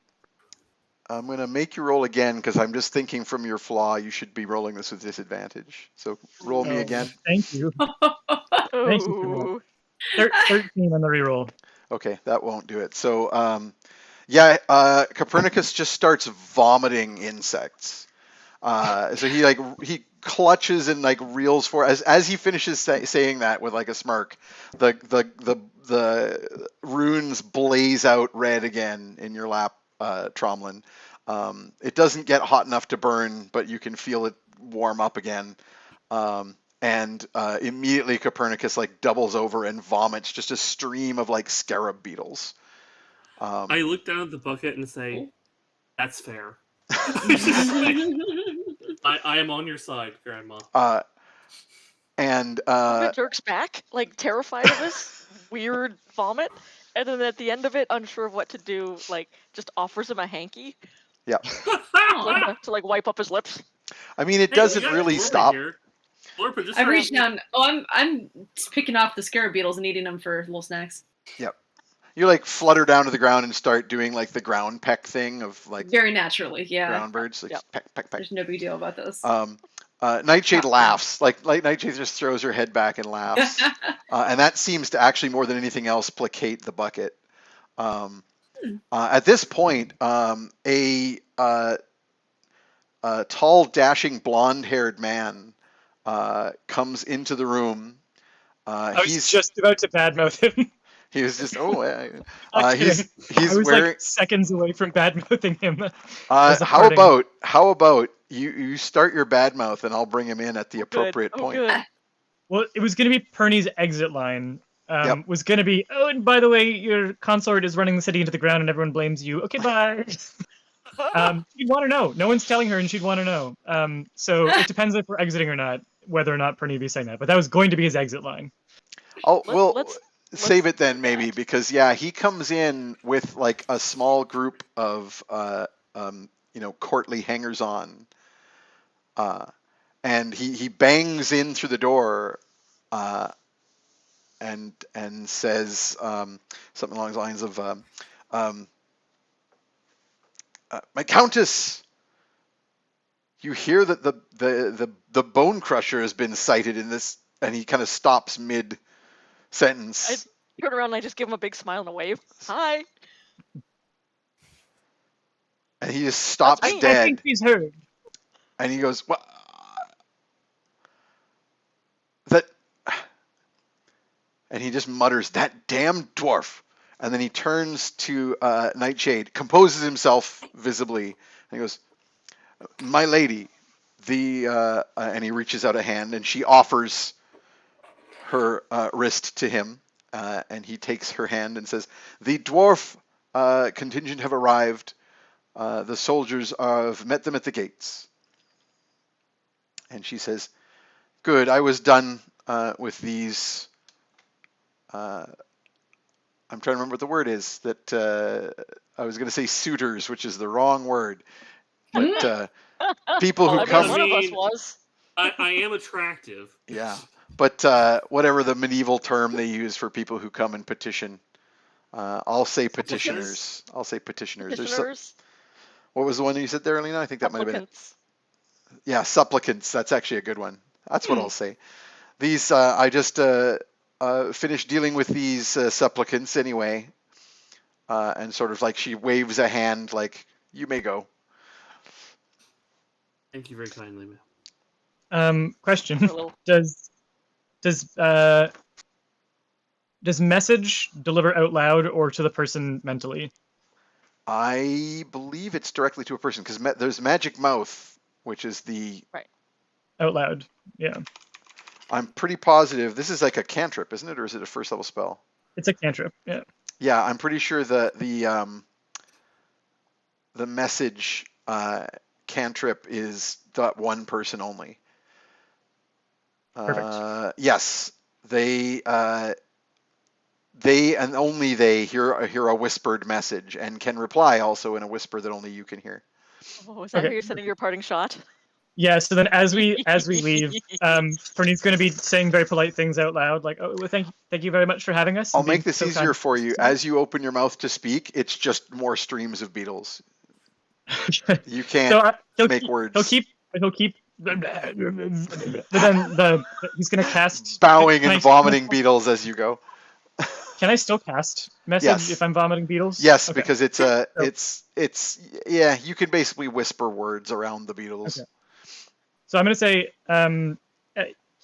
I'm going to make you roll again because I'm just thinking from your flaw you should be rolling this with disadvantage. So roll me again. Thank you. Thank you for that. 13 on the reroll. Okay, that won't do it. So Copernicus just starts vomiting insects. So he clutches and like reels for as he finishes saying that with like a smirk, the runes blaze out red again in your lap, Tromlin. It doesn't get hot enough to burn, but you can feel it warm up again. And immediately Copernicus like doubles over and vomits just a stream of like scarab beetles. I look down at the bucket and say, "That's fair." I am on your side, Grandma. Jerks back, like terrified of this weird vomit, and then at the end of it, unsure of what to do, like just offers him a hanky. Yeah. to like wipe up his lips. I mean, it doesn't really stop. I reached down. Oh, I'm picking off the scarab beetles and eating them for little snacks. Yep. You like flutter down to the ground and start doing like the ground peck thing of like very naturally, yeah. Ground birds, like peck. There's no big deal about this. Nightshade laughs. Like Nightshade just throws her head back and laughs, and that seems to actually more than anything else placate the bucket. At this point, a tall, dashing, blonde-haired man comes into the room. He's just about to badmouth him. He was just he's wearing like seconds away from badmouthing him. How about you start your badmouth and I'll bring him in at the appropriate point. Good. Well, it was going to be Pernie's exit line. Was going to be, oh, and by the way, your consort is running the city into the ground and everyone blames you. Okay, bye. She'd want to know. No one's telling her, and she'd want to know. So it depends if we're exiting or not, whether or not Pernie would be saying that. But that was going to be his exit line. Let's save it then, maybe, because he comes in with like a small group of courtly hangers-on, and he bangs in through the door, and says something along the lines of, "My Countess, you hear that the Bone Crusher has been sighted in this," and he kind of stops mid sentence. I turn around and I just give him a big smile and a wave. Hi. And he just stops dead. I think he's heard. And he goes, "What? That?" And he just mutters, "That damn dwarf." And then he turns to Nightshade, composes himself visibly, and he goes, "My lady, and he reaches out a hand, and she offers her wrist to him, and he takes her hand and says, "The dwarf contingent have arrived. The soldiers have met them at the gates." And she says, "Good, I was done with these." I'm trying to remember what the word is that I was going to say suitors, which is the wrong word. But people who come. One of us was. I am attractive. Yeah, but whatever the medieval term they use for people who come and petition, I'll say petitioners. I'll say petitioners. What was the one you said there, Alina? I think that might have been it. Supplicants. Yeah, supplicants. That's actually a good one. That's what I'll say. These, I just finished dealing with these supplicants anyway, and sort of like she waves a hand, like you may go. Thank you very kindly, ma'am. Question: A little. Does message deliver out loud or to the person mentally? I believe it's directly to a person because there's magic mouth, which is the Right. Out loud, yeah. I'm pretty positive this is like a cantrip, isn't it, or is it a first level spell? It's a cantrip, yeah. Yeah, I'm pretty sure the message cantrip is that one person only. Perfect. Yes, they and only they hear a whispered message and can reply also in a whisper that only you can hear. Oh, is that Okay. how you're sending your parting shot? Yeah, so then as we leave, Pernie's going to be saying very polite things out loud, like, "Oh, well, thank you very much for having us." I'll and being make this so easier kind. for you. As you open your mouth to speak, it's just more streams of beetles. You can't make words. He'll keep. But then he's going to cast. Bowing and vomiting beetles as you go. Can I still cast message Yes. if I'm vomiting beetles? Yes, Okay. because it's yeah, you can basically whisper words around the beetles. Okay. So I'm going to say,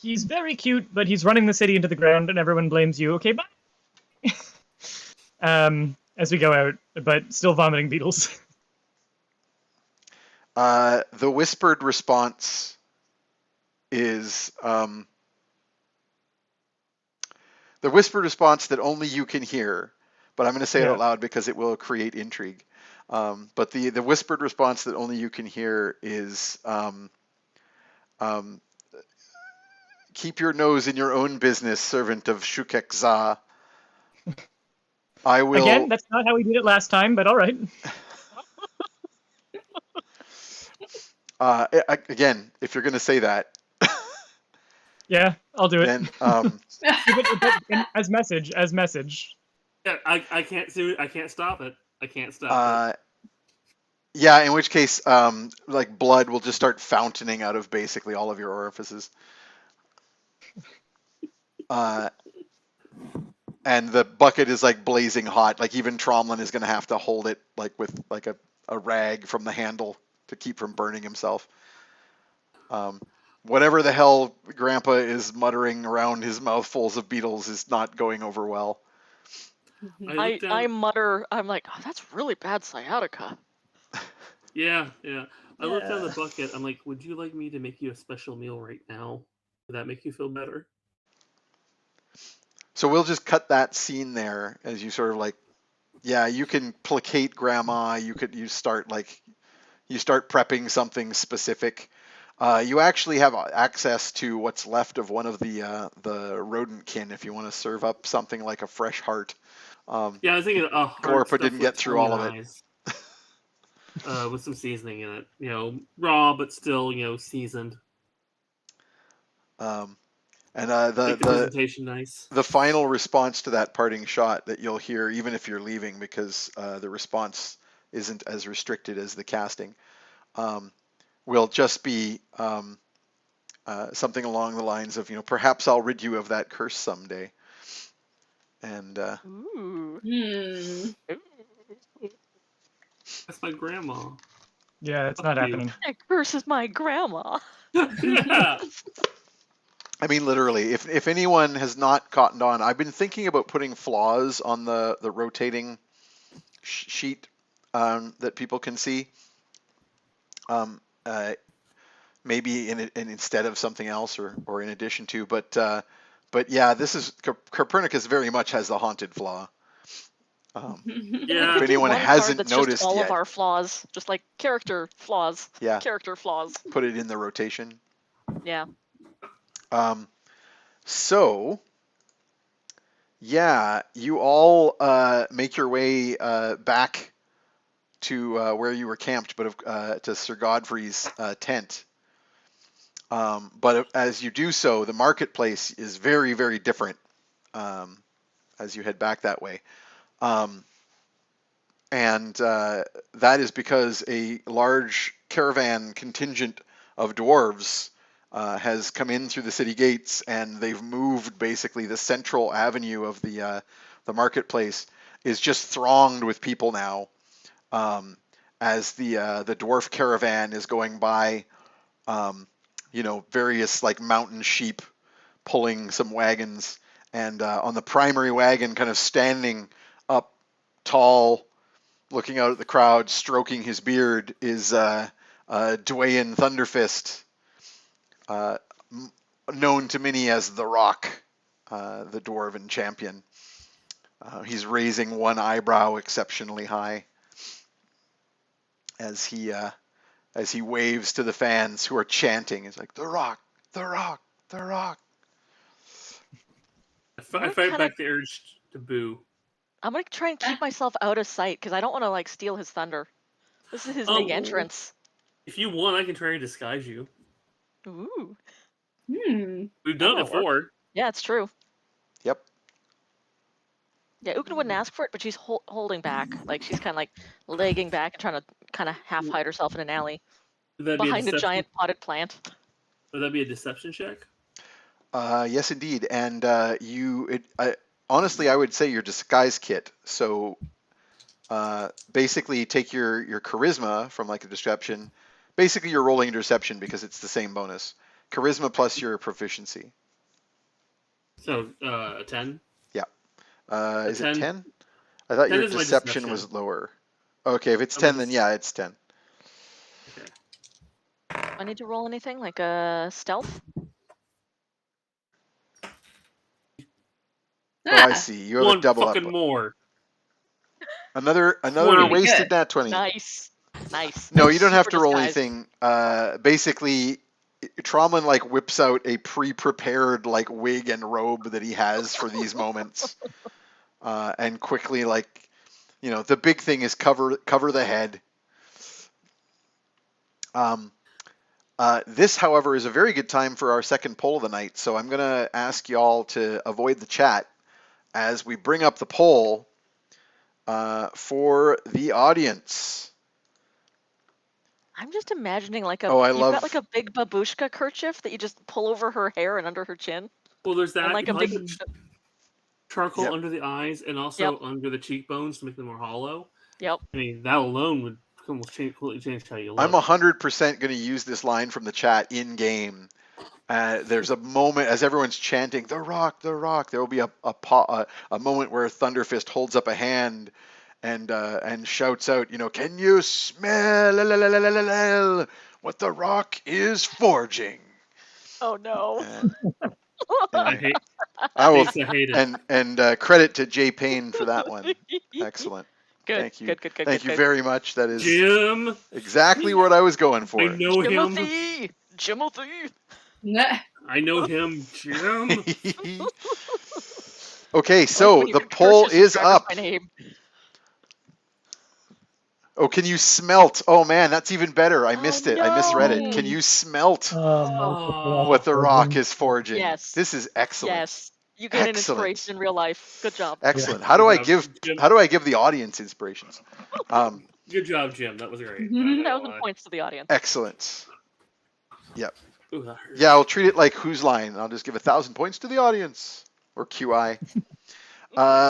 he's very cute, but he's running the city into the ground, and everyone blames you. Okay, bye. As we go out, but still vomiting beetles. The whispered response is the whispered response that only you can hear, but I'm going to say it out loud because it will create intrigue. But the whispered response that only you can hear is keep your nose in your own business, servant of Shukek-Za. I will... Again, that's not how we did it last time, but all right. Again, if you're going to say that. Yeah, I'll do it. Then, as message. Yeah, I can't do it. I can't stop it. I can't stop it. Yeah, in which case, like blood will just start fountaining out of basically all of your orifices. And the bucket is like blazing hot. Like even Tromlin is going to have to hold it like with like a rag from the handle to keep from burning himself. Whatever the hell Grandpa is muttering around his mouthfuls of beetles is not going over well. I mutter, I'm like, oh, that's really bad sciatica. Yeah. I look down the bucket. I'm like, would you like me to make you a special meal right now? Would that make you feel better? So we'll just cut that scene there as you sort of like, yeah, you can placate Grandma. You start prepping something specific. You actually have access to what's left of one of the rodentkin if you want to serve up something like a fresh heart. Yeah, I was thinking Glorpa didn't get through all of it. With some seasoning in it, raw but still, seasoned. And make the presentation nice. The final response to that parting shot that you'll hear, even if you're leaving, because the response isn't as restricted as the casting, will just be something along the lines of, perhaps I'll rid you of that curse someday. And Ooh. That's my grandma. Yeah, it's not happening. That curse is my grandma. Yeah. I mean, literally, if anyone has not cottoned on, I've been thinking about putting flaws on the rotating sheet that people can see. Maybe instead of something else or in addition to, but yeah, this is Copernicus very much has the haunted flaw. Yeah. If anyone hasn't that's noticed just all yet, of our flaws, just like character flaws. Yeah. Character flaws. Put it in the rotation. Yeah. So, yeah, you all make your way back to where you were camped, but to Sir Godfrey's tent. But as you do so, the marketplace is very, very different as you head back that way. and that is because a large caravan contingent of dwarves has come in through the city gates, and they've moved basically the central avenue of the marketplace is just thronged with people now, as the dwarf caravan is going by, various like mountain sheep pulling some wagons, and on the primary wagon, kind of standing up tall, looking out at the crowd, stroking his beard, is Dwayne Thunderfist, known to many as The Rock, the dwarven champion. He's raising one eyebrow exceptionally high as he waves to the fans who are chanting. It's like, The Rock, The Rock, The Rock. I fight back the urge to boo. I'm gonna try and keep myself out of sight because I don't want to like steal his thunder. This is his big entrance. If you want, I can try to disguise you. Ooh. We've done it before. Yeah, it's true. Yep. Yeah, Ukna wouldn't ask for it, but she's holding back. Like she's kind of like legging back and trying to kind of half hide herself in an alley behind a giant potted plant. Would that be a deception check? Yes, indeed. And honestly, I would say your disguise kit. So basically, take your charisma from like a deception. Basically, you're rolling a deception because it's the same bonus. Charisma plus your proficiency. So 10. Yeah. Is 10? it 10? I thought 10 your deception was lower. Okay, if it's 10, then yeah, it's 10. Okay. I need to roll anything like a stealth. Oh, I see. You have One a double fucking up. more. Another 20. wasted nat 20. Nice. No, you don't have to Super roll disguised. anything. Basically, Trauman like whips out a pre-prepared like wig and robe that he has for these moments, and quickly the big thing is cover the head. This, however, is a very good time for our second poll of the night. So I'm gonna ask y'all to avoid the chat as we bring up the poll for the audience. I'm just imagining like Oh, you've got like a big babushka kerchief that you just pull over her hair and under her chin. Well, there's that. And like a big charcoal under the eyes and also under the cheekbones to make them more hollow. Yep. I mean, that alone would completely change how you look. I'm 100% going to use this line from the chat in game. There's a moment as everyone's chanting "The Rock, The Rock." There will be a moment where Thunderfist holds up a hand and shouts out, "Can you smell what The Rock is forging?" Oh no! I hate it. And credit to Jay Payne for that one. Excellent. Good. Thank you. Good. Thank you very much. That is Jim. Exactly what I was going for. I know him. Jimothy. I know him, Jim. Okay, so the poll is up. Oh, can you smelt? Oh man, that's even better. I missed it. I misread it. Can you smelt what The Rock is forging? Yes. This is excellent. Yes. You get an inspiration in real life. Good job. Excellent. How do I give the audience inspirations? Good job, Jim. That was great. 1,000 points to the audience. Excellent. Yep. Ooh, yeah, I'll treat it like Whose Line. I'll just give 1,000 points to the audience, or QI.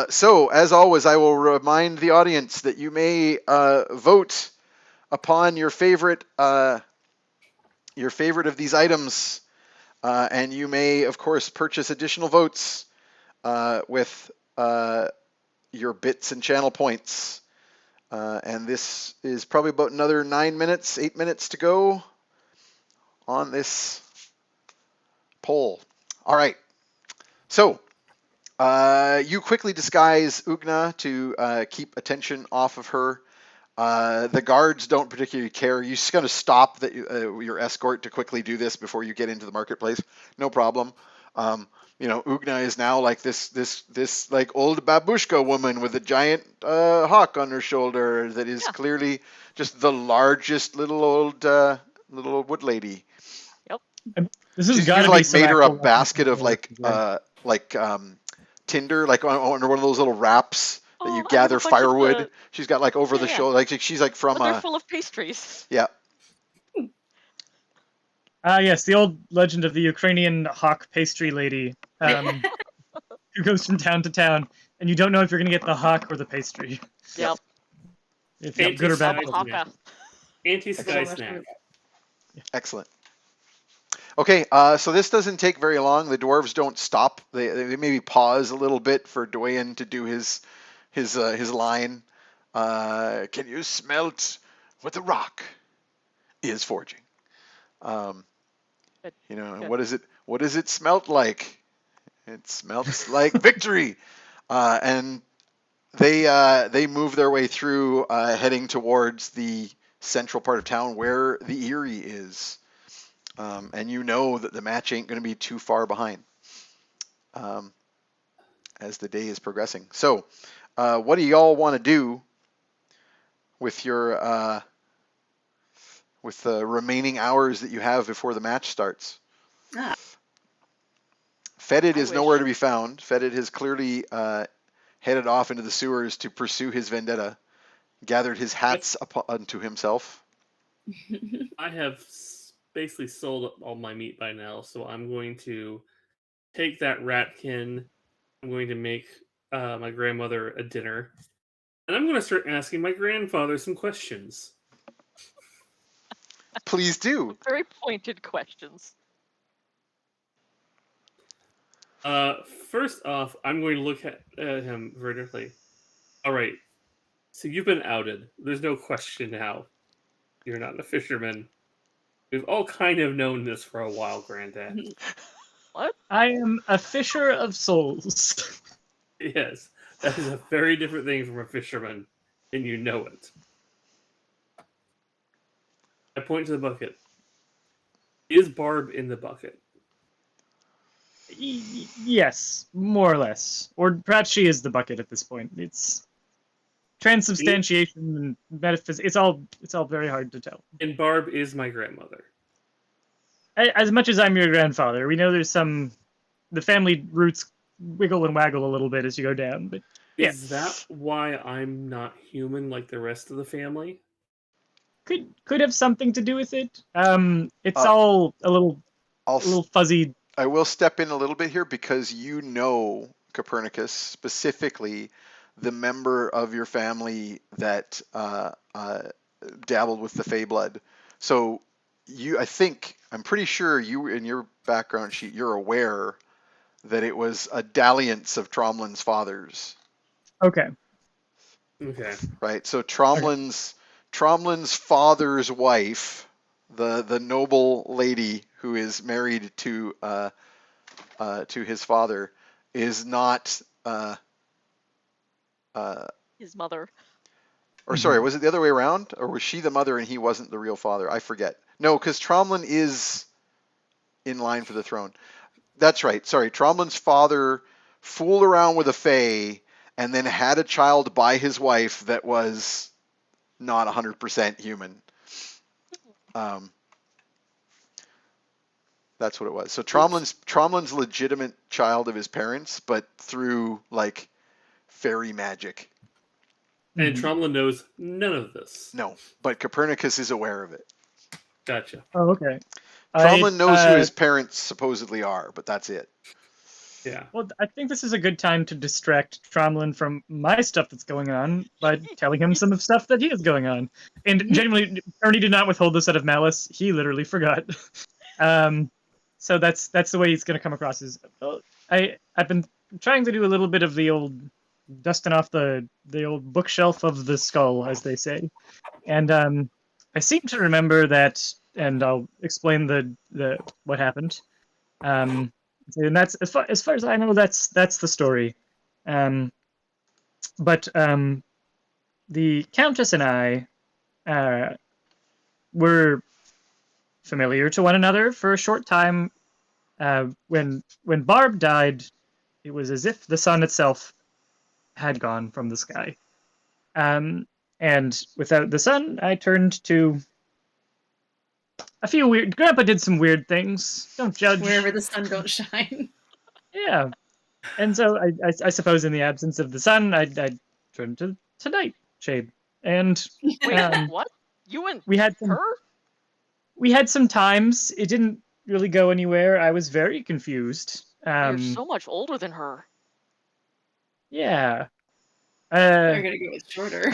So, as always, I will remind the audience that you may vote upon your favorite of these items, and you may, of course, purchase additional votes with your bits and channel points. And this is probably about another 8 minutes to go on this poll. All right. So, you quickly disguise Ugna to keep attention off of her. The guards don't particularly care. You just got to stop your escort to quickly do this before you get into the marketplace. No problem. Ugna is now like this like old babushka woman with a giant hawk on her shoulder that is clearly just the largest little old wood lady. Yep. She's like made her a basket of like tinder, like under one of those little wraps that you Oh, I have a gather bunch of firewood. the- She's got like over Yeah, the yeah. shoulder, like she's like from But they're full of pastries. yeah. Yes, the old legend of the Ukrainian hawk pastry lady, who goes from town to town, and you don't know if you're going to get the hawk or the pastry. Yep. Yep. If you have good or bad. Baba quality. Haka. Anti-sky Excellent. snack. Excellent. Okay, so this doesn't take very long. The dwarves don't stop. They maybe pause a little bit for Doyen to do his line. Can you smelt what the rock is forging? Good, You know, good. what does it smelt like? It smells like victory. And they move their way through, heading towards the central part of town where the Eyrie is. And you know that the match ain't going to be too far behind as the day is progressing. So, what do y'all want to do with your with the remaining hours that you have before the match starts? Ah. Fetid I is nowhere wish. to be found. Fetid has clearly headed off into the sewers to pursue his vendetta, gathered his hats unto himself. I have basically sold all my meat by now, so I'm going to take that ratkin. I'm going to make my grandmother a dinner, and I'm going to start asking my grandfather some questions. Please do. Very pointed questions. First off, I'm going to look at him very directly. All right, so you've been outed. There's no question now. You're not a fisherman. We've all kind of known this for a while, Granddad. What? I am a fisher of souls. Yes, that is a very different thing from a fisherman, and you know it. I point to the bucket. Is Barb in the bucket? Yes, more or less. Or perhaps she is the bucket at this point. It's transubstantiation and metaphysics. It's all very hard to tell. And Barb is my grandmother. As much as I'm your grandfather, we know there's the family roots wiggle and waggle a little bit as you go down, but yeah. Is that why I'm not human like the rest of the family? Could have something to do with it. It's all a little fuzzy. I will step in a little bit here because you know, Copernicus, specifically the member of your family that dabbled with the Fey blood. So I'm pretty sure you, in your background sheet, you're aware that it was a dalliance of Tromlin's fathers. Okay. Okay. Right. So Tromlin's father's wife, the noble lady who is married to his father, is not His mother. or sorry, was it the other way around, or was she the mother and he wasn't the real father? I forget. No, because Tromlin is in line for the throne. That's right. Sorry, Tromlin's father fooled around with a Fae and then had a child by his wife that was not 100% human. That's what it was. So Tromlin's legitimate child of his parents, but through like fairy magic. And Tromlin knows none of this. No, but Copernicus is aware of it. Gotcha. Oh, okay. Tromlin knows who his parents supposedly are, but that's it. Yeah. Well, I think this is a good time to distract Tromlin from my stuff that's going on by telling him some of stuff that he has going on. And genuinely, Pernie did not withhold this out of malice. He literally forgot. So that's the way he's going to come across. I've been trying to do a little bit of the old dusting off the old bookshelf of the skull, as they say, and I seem to remember that, and I'll explain the what happened. And that's as far as I know, that's the story. But the Countess and I were familiar to one another for a short time. When Barb died, it was as if the sun itself had gone from the sky. And without the sun, I turned to a few weird. Grandpa did some weird things. Don't judge. Wherever the sun don't shine. Yeah. And so I suppose in the absence of the sun, I turned to Nightshade. And Wait, what? You and we had some her? we had some times. It didn't really go anywhere. I was very confused. You're so much older than her. Yeah. They're gonna go with shorter.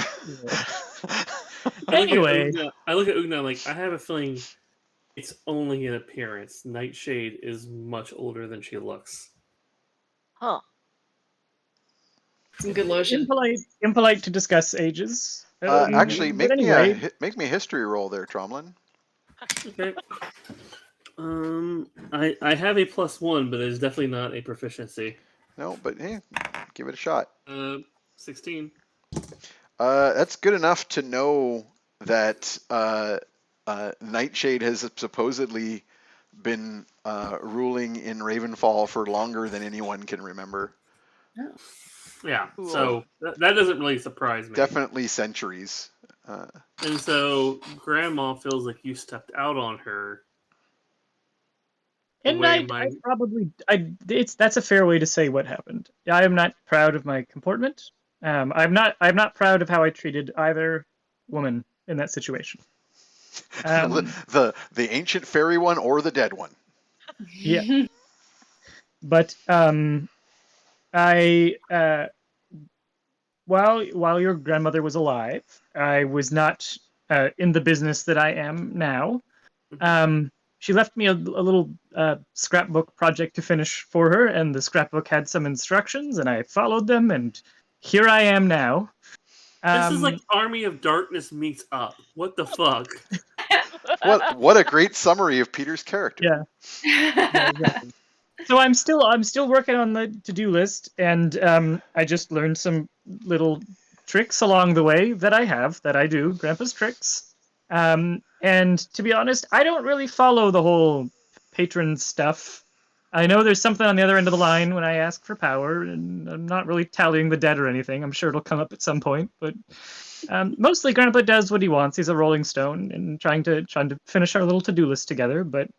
Anyway, I look at Ugna like, I have a feeling it's only an appearance. Nightshade is much older than she looks. Huh. Some good lotion. impolite to discuss ages. Actually, But make anyway, make me a history roll there, Tromlin. Okay. I have a +1, but it is definitely not a proficiency. No, but hey, give it a shot. 16. That's good enough to know that Nightshade has supposedly been ruling in Ravenfall for longer than anyone can remember. Oh. Yeah, Cool. so that doesn't really surprise me. Definitely centuries. And so Grandma feels like you stepped out on her. and that's a fair way to say what happened. I am not proud of my comportment. I'm not proud of how I treated either woman in that situation. The ancient fairy one or the dead one. Yeah. But I while your grandmother was alive, I was not in the business that I am now. She left me a little scrapbook project to finish for her, and the scrapbook had some instructions, and I followed them, and here I am now. This is like Army of Darkness meets up. What the fuck? What a great summary of Peter's character. Yeah. Yeah, exactly. So I'm still working on the to-do list, and I just learned some little tricks along the way that I do, Grandpa's tricks. And to be honest, I don't really follow the whole patron stuff. I know there's something on the other end of the line when I ask for power, and I'm not really tallying the debt or anything. I'm sure it'll come up at some point, but mostly Grandpa does what he wants. He's a Rolling Stone and trying to finish our little to-do list together. But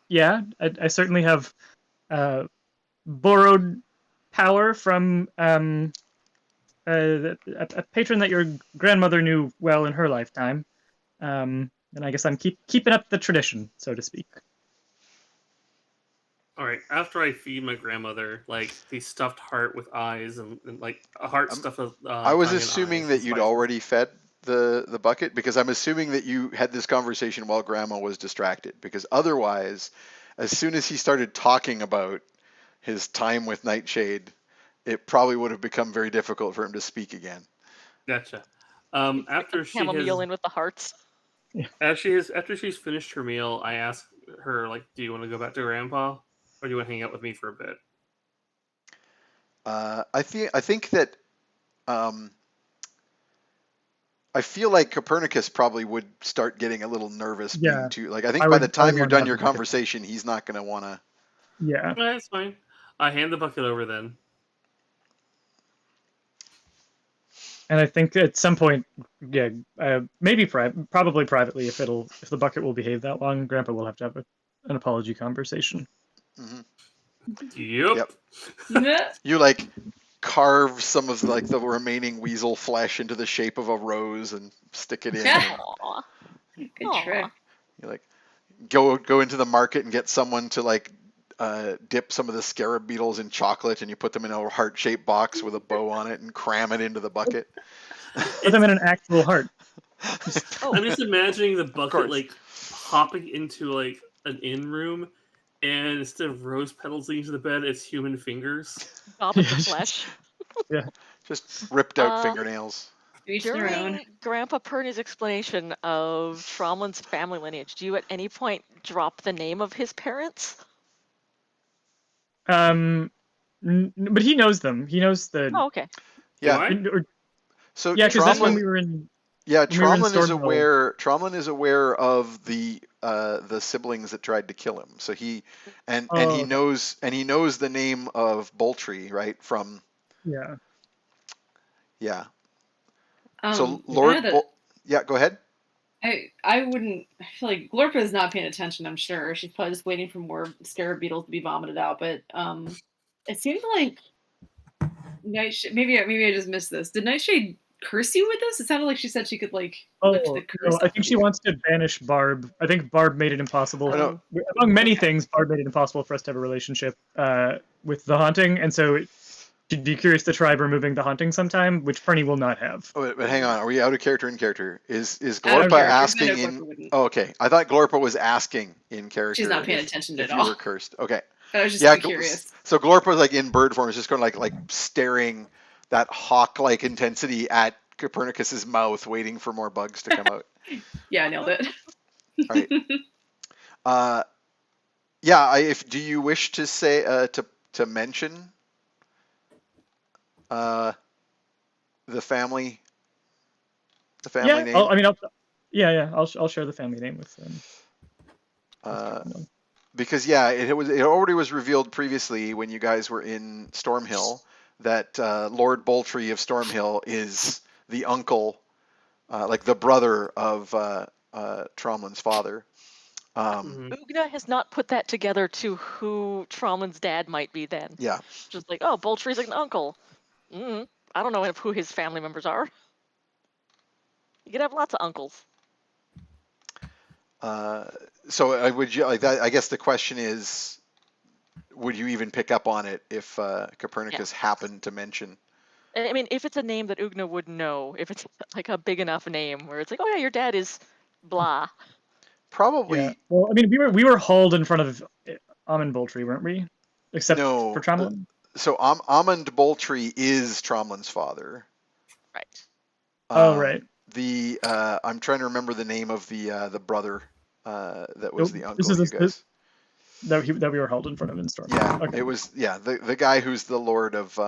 yeah, I certainly have borrowed power from a patron that your grandmother knew well in her lifetime, and I guess I'm keeping up the tradition, so to speak. All right. After I feed my grandmother like the stuffed heart with eyes and like a heart stuffed with. I was tongue and assuming eyes that and you'd spices. already fed the bucket, because I'm assuming that you had this conversation while Grandma was distracted, because otherwise, as soon as he started talking about his time with Nightshade, it probably would have become very difficult for him to speak again. Gotcha. Stick After the she chamomile has in with the hearts. after she's finished her meal, I ask her like, "Do you want to go back to Grandpa, or do you want to hang out with me for a bit?" I think that I feel like Copernicus probably would start getting a little nervous Yeah, being too. Like, I think I by would the time you're want to done have your the bucket. conversation, he's not going to want to. Yeah, That's fine. I hand the bucket over then. and I think at some point, yeah, maybe probably privately, if the bucket will behave that long, Grandpa will have to have an apology conversation. Mhm. Yep. Yep. You like carve some of like the remaining weasel flesh into the shape of a rose and stick it in. Yeah. Aw. Good Aw. trick. You like go into the market and get someone to like dip some of the scarab beetles in chocolate, and you put them in a heart-shaped box with a bow on it and cram it into the bucket. Put them in an actual heart. Oh, I'm just imagining the bucket course. like hopping into like an inn room, and instead of rose petals leading to the bed, it's human fingers. gobbets of flesh. Just ripped out Uh, fingernails. To each their own. During Grandpa Pernie's explanation of Tromlin's family lineage, do you at any point drop the name of his parents? But he knows them. He knows the. Oh, okay. Yeah. Do I? So Yeah, because that's when Tromlin, we were in. yeah, when we were in Tromlin is Stormville. aware. Tromlin is aware of the siblings that tried to kill him. So he and he Okay. knows the name of Boltree, right? From Yeah. yeah. So I Lord, know that yeah, go ahead. I wouldn't. I feel like Glorpa is not paying attention. I'm sure she's probably just waiting for more scarab beetles to be vomited out. But it seems like Nightshade. Maybe I just missed this. Did Nightshade curse you with this? It sounded like she said she could like lift the Oh, curse. no, I off think of she you. wants to banish Barb. I think Barb made it impossible. Oh, no. Among many Okay. things, Barb made it impossible for us to have a relationship with the haunting, and so she'd be curious to try removing the haunting sometime, which Pernie will not have. Oh, but hang on, are we out of character in character? Is Out of Glorpa character, 'cause I asking know in? Glorpa wouldn't. Oh, okay. I thought Glorpa was asking in character. She's not paying attention at if you all. were cursed. Okay. I was just Yeah. curious. So Glorpa was like in bird form, is just going like staring that hawk-like intensity at Copernicus's mouth, waiting for more bugs to come out. Yeah, I nailed it. All right. Yeah. Do you wish to say to mention the family? The family name. I'll share the family name with them. Because it already was revealed previously when you guys were in Stormhill that Lord Boltree of Stormhill is the uncle, like the brother of Tromlin's father. Ugna has not put that together to who Tromlin's dad might be then. Yeah. Just like, oh, Boltree's like an uncle. I don't know who his family members are. You could have lots of uncles. So would you like that? I guess the question is, would you even pick up on it if Copernicus happened to mention? I mean, if it's a name that Ugna would know, if it's like a big enough name where it's like, oh yeah, your dad is blah. Probably. Yeah. Well, I mean, we were hauled in front of Amon Boltree, weren't we? Except for Tromlin. So Amund Boltree is Tromlin's father. Right. Right. I'm trying to remember the name of the brother that was the uncle. That we were held in front of in Storm. Yeah. Okay. It was the guy who's the lord of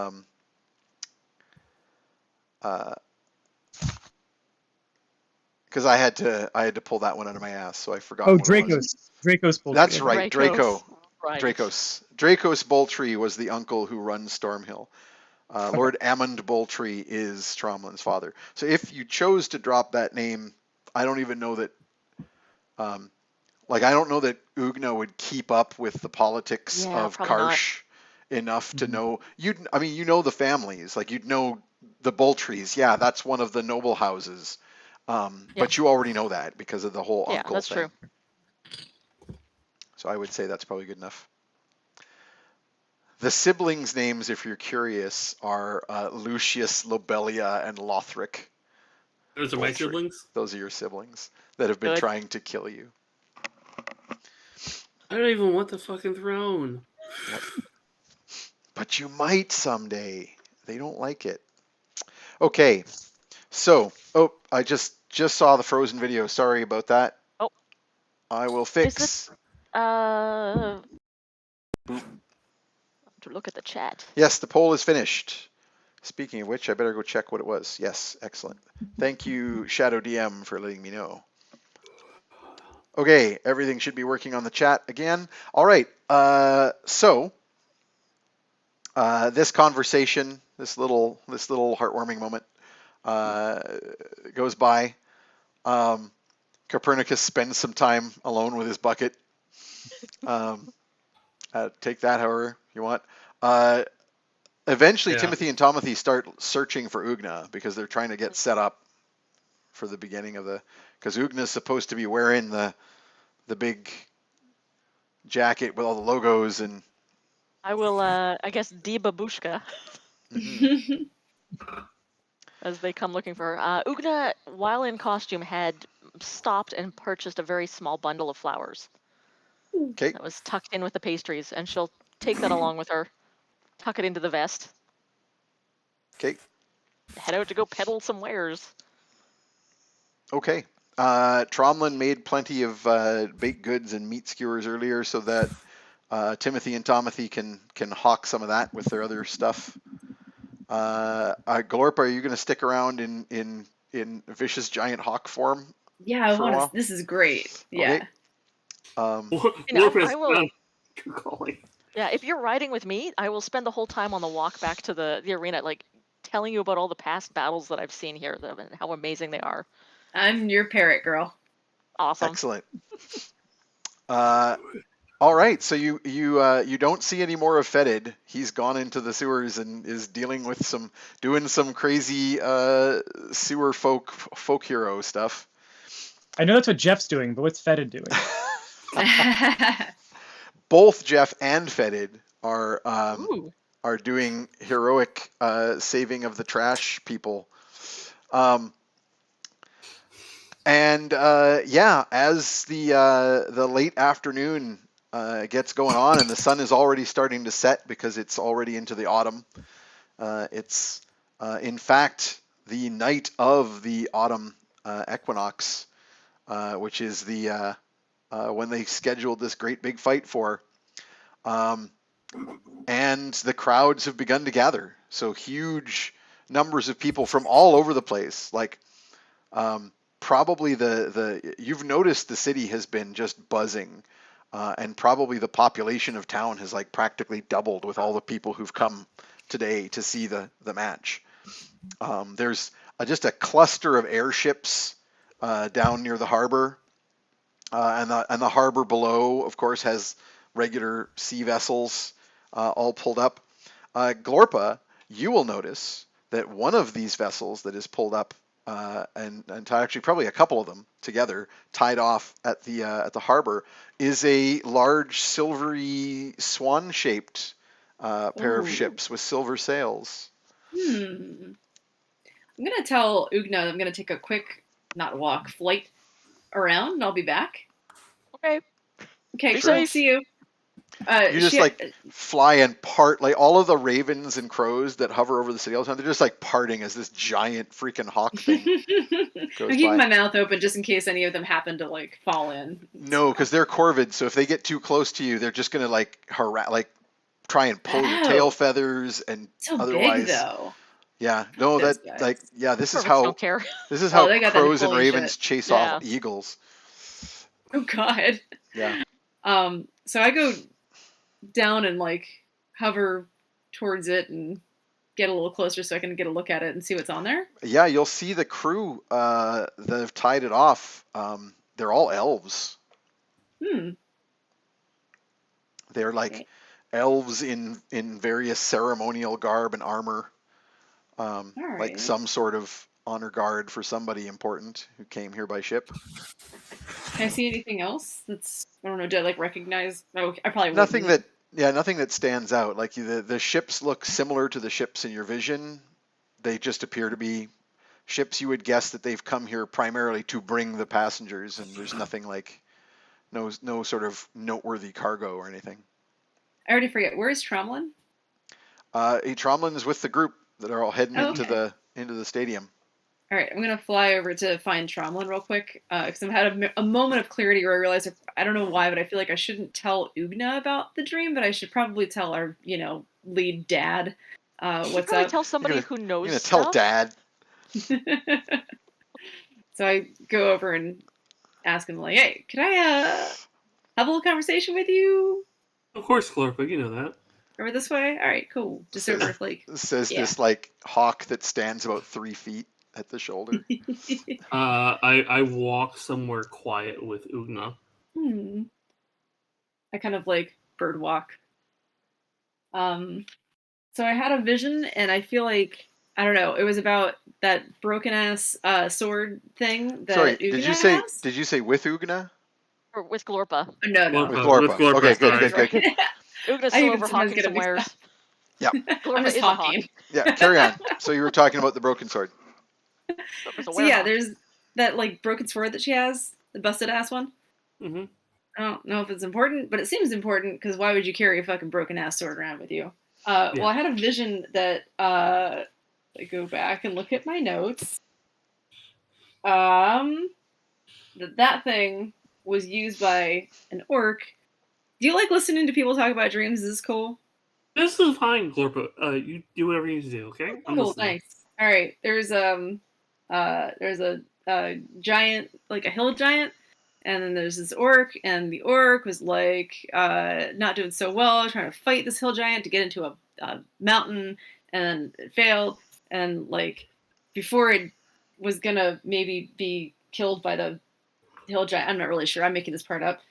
because I had to pull that one out of my ass, so I forgot. Oh, what it was. Dracos Boltree. That's right, Draco. Right. Dracos Boltree was the uncle who runs Stormhill. Lord Amund Boltree is Tromlin's father. So if you chose to drop that name, I don't even know that. I don't know that Ugna would keep up with the politics of Karsh enough to know. You know the families. Like you'd know the Boltrees. Yeah, that's one of the noble houses. But you already know that because of the whole uncle that's thing. true. So I would say that's probably good enough. The siblings' names, if you're curious, are Lucius, Lobelia, and Lothric. Those are my siblings? Those are your siblings that have been trying to kill you. I don't even want the fucking throne. Yep. But you might someday. They don't like it. Okay. So, I just saw the Frozen video. Sorry about that. Oh. I will fix. To look at the chat. Yes, the poll is finished. Speaking of which, I better go check what it was. Yes, excellent. Thank you, Shadow DM, for letting me know. Okay, everything should be working on the chat again. All right, so this conversation, this little heartwarming moment goes by. Copernicus spends some time alone with his bucket. Take that however you want. Eventually, Timothy and Tomothy start searching for Ugna because they're trying to get set up for the beginning of because Ugna's supposed to be wearing the big jacket with all the logos and. I will, I guess, debabushka. As they come looking for her. Ugna, while in costume, had stopped and purchased a very small bundle of flowers. Okay. That was tucked in with the pastries, and she'll take that along with her, tuck it into the vest. Okay. Head out to go peddle some wares. Okay. Tromlin made plenty of baked goods and meat skewers earlier so that Timothy and Tomothy can hawk some of that with their other stuff. Glorpa, are you going to stick around in vicious giant hawk form? Yeah, I want to. This is great. Yeah. Okay. I will. Calling. Yeah, if you're riding with me, I will spend the whole time on the walk back to the arena, like telling you about all the past battles that I've seen here and how amazing they are. I'm your parrot girl. Awesome. Excellent. All right, so you don't see any more of Fetid. He's gone into the sewers and is dealing with doing some crazy sewer folk hero stuff. I know that's what Jeff's doing, but what's Fetid doing? Both Jeff and Fetid are Ooh. doing heroic saving of the trash people. As the late afternoon gets going on and the sun is already starting to set because it's already into the autumn. It's in fact the night of the autumn equinox, which is the when they scheduled this great big fight for. And the crowds have begun to gather. So huge numbers of people from all over the place. Like probably you've noticed the city has been just buzzing. And probably the population of town has like practically doubled with all the people who've come today to see the match. There's just a cluster of airships down near the harbor, and the harbor below, of course, has regular sea vessels all pulled up. Glorpa, you will notice that one of these vessels that is pulled up, and actually probably a couple of them together, tied off at the harbor, is a large silvery swan-shaped pair of ships with silver sails. I'm gonna tell Ugna I'm gonna take a quick, not walk, flight around, and I'll be back. Okay. Okay, Be cool. safe. See you. You just like fly and part, like all of the ravens and crows that hover over the city all the time. They're just like parting as this giant freaking hawk thing goes I'm keeping by. my mouth open just in case any of them happen to like fall in. No, because they're corvid, so if they get too close to you, they're just gonna like try and pull your tail feathers and so otherwise. big though. Yeah, no, Those that guys. like yeah, this is Corvids how don't care. this is how they got that crows and pulling ravens shit. chase Yeah. off eagles. Oh God. Yeah. So I go down and like hover towards it and get a little closer so I can get a look at it and see what's on there. Yeah, you'll see the crew that have tied it off. They're all elves. They're like elves in various ceremonial garb and armor, like some sort of honor guard for somebody important who came here by ship. Can I see anything else that's, I don't know, did I like recognize? Oh, I probably Nothing wouldn't. nothing that stands out. Like the ships look similar to the ships in your vision. They just appear to be ships you would guess that they've come here primarily to bring the passengers, and there's nothing like no sort of noteworthy cargo or anything. I already forget. Where is Tromlin? Tromlin is with the group that are all heading into the stadium. All right, I'm gonna fly over to find Tromlin real quick because I've had a moment of clarity where I realized I don't know why, but I feel like I shouldn't tell Ugna about the dream, but I should probably tell our lead dad what's probably up. tell somebody who knows. You're gonna tell Dad. So I go over and ask him like, "Hey, can I have a little conversation with you?" Of course, Glorpa, you know that. Over this way? All right, cool. Just over like This like hawk that stands about 3 feet at the shoulder. I walk somewhere quiet with Ugna. I kind of like bird walk. So I had a vision, and I feel like I don't know. It was about that broken ass sword thing that Sorry, Ugna has? Did you say with Ugna? Or with Glorpa. No. With Glorpa. Okay, good. Ugna's I still even over sometimes hawking get some it mixed wares. up. Yeah. Glorpa I'm just is a hawk. talking. Yeah, carry on. So you were talking about the broken sword. Glorpa's a So yeah, werehawk. there's that like broken sword that she has, the busted ass one. Mm-hmm. I don't know if it's important, but it seems important because why would you carry a fucking broken ass sword around with you? Well, I had a vision that I go back and look at my notes. That thing was used by an orc. Do you like listening to people talk about dreams? Is this cool? This is fine, Glorpa. You do whatever you need to do, okay? I'm Cool, listening. nice. All right, there's a giant, like a hill giant, and then there's this orc, and the orc was like not doing so well, trying to fight this hill giant to get into a mountain, and it failed, and like before it was gonna maybe be killed by the hill giant, I'm not really sure. I'm making this part up.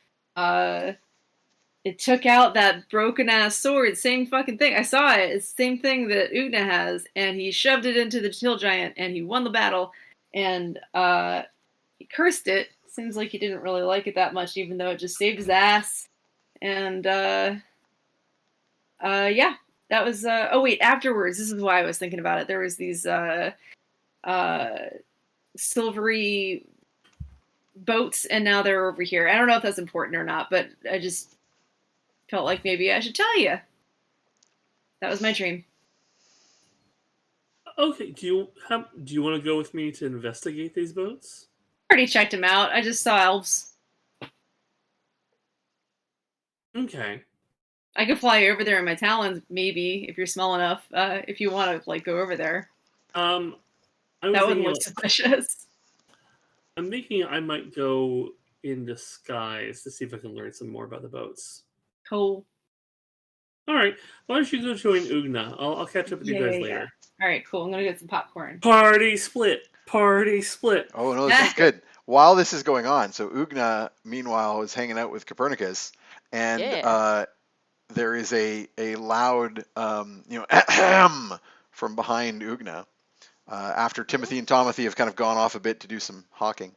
it took out that broken ass sword. Same fucking thing. I saw it. It's the same thing that Ugna has, and he shoved it into the hill giant, and he won the battle. And he cursed it. Seems like he didn't really like it that much, even though it just saved his ass. And yeah, that was. Oh wait, afterwards, this is why I was thinking about it. There was these silvery boats, and now they're over here. I don't know if that's important or not, but I just felt like maybe I should tell you. That was my dream. Okay, do you want to go with me to investigate these boats? I already checked them out. I just saw elves. Okay. I could fly over there in my talons, maybe, if you're small enough. If you want to like go over there, I was that wouldn't thinking, look suspicious. I'm thinking I might go in disguise to see if I can learn some more about the boats. Cool. All right. Why don't you go join Ugna? I'll catch up with you guys later. All right, cool. I'm gonna get some popcorn. Party split. Party split. Oh no, this is good. While this is going on, so Ugna meanwhile is hanging out with Copernicus, and Yeah. there is a loud ahem from behind Ugna after Timothy and Tomothy have kind of gone off a bit to do some hawking.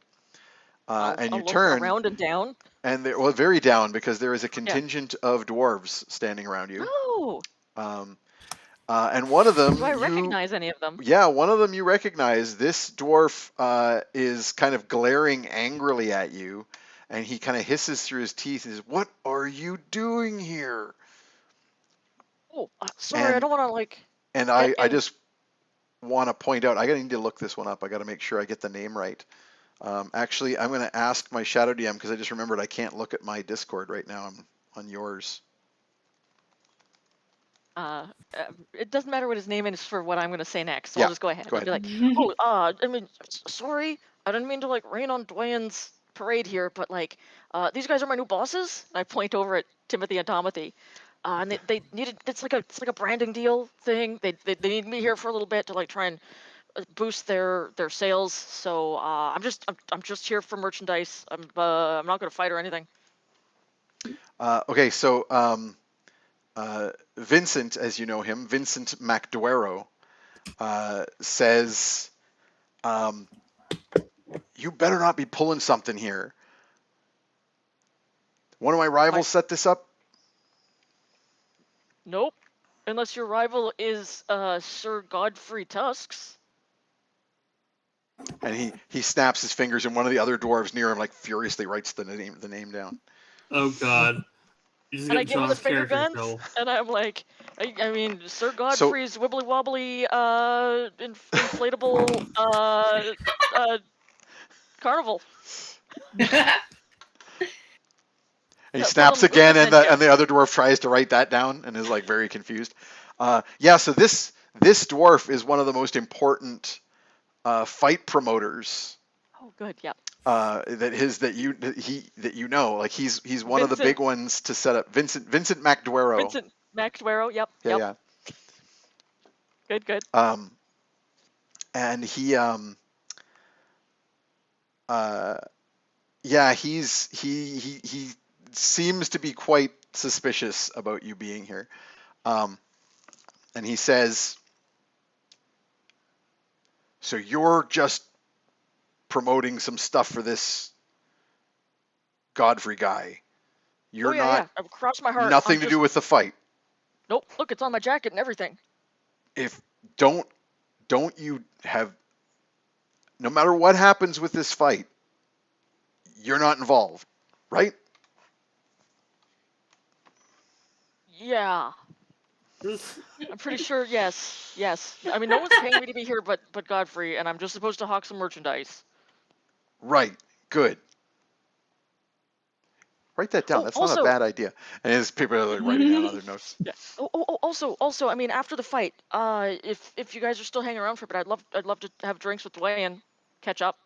And you I'll look turn, around and down. and they're very down because there is a contingent of dwarves standing around you. Oh, And one of them, do I recognize any of them? yeah, one of them you recognize. This dwarf is kind of glaring angrily at you, and he kind of hisses through his teeth and says, "What are you doing here?" Oh, sorry, I don't want to like. And I just want to point out, I need to look this one up. I got to make sure I get the name right. Actually, I'm going to ask my Shadow DM because I just remembered I can't look at my Discord right now. I'm on yours. It doesn't matter what his name is for what I'm going to say next. So Yeah, I'll just go ahead. go I'll be ahead. like, I mean, sorry, I didn't mean to like rain on Dwayne's parade here, but like, these guys are my new bosses. And I point over at Timothy and Tomothy. And they needed it's like a branding deal thing. They need me here for a little bit to like try and boost their sales. So I'm just here for merchandise. I'm not going to fight or anything. Okay, so Vincent, as you know him, Vincent MacDuero, says, "You better not be pulling something here. One of my rivals set this up." Nope. Unless your rival is Sir Godfrey Tusks. And he snaps his fingers, and one of the other dwarves near him like furiously writes the name down. Oh God. You just And I got give him the John's finger character guns, show. and I'm like, I mean, Sir Godfrey's wibbly wobbly inflatable carnival. And he But snaps Ugna again, sent and ya. the other dwarf tries to write that down and is like very confused. Yeah, so this dwarf is one of the most important fight promoters. Oh, good, yeah. That you know, like he's one of the Vincent. big ones to set up. Vincent MacDuero. Vincent MacDuero, yep. Yeah. Good. And he yeah, he seems to be quite suspicious about you being here. And he says, "So you're just promoting some stuff for this Godfrey guy. You're yeah. I've crossed my heart. nothing to do with the fight. Nope. Look, it's on my jacket and everything. If don't you have, no matter what happens with this fight, you're not involved, right?" Yeah. I'm pretty sure. Yes. I mean, no one's paying me to be here, but Godfrey, and I'm just supposed to hawk some merchandise. Right. Good. Write that down. That's not a bad idea. And his people are like writing down other notes. Yeah. Also, I mean, after the fight, if you guys are still hanging around for a bit, I'd love to have drinks with Dwayne and catch up.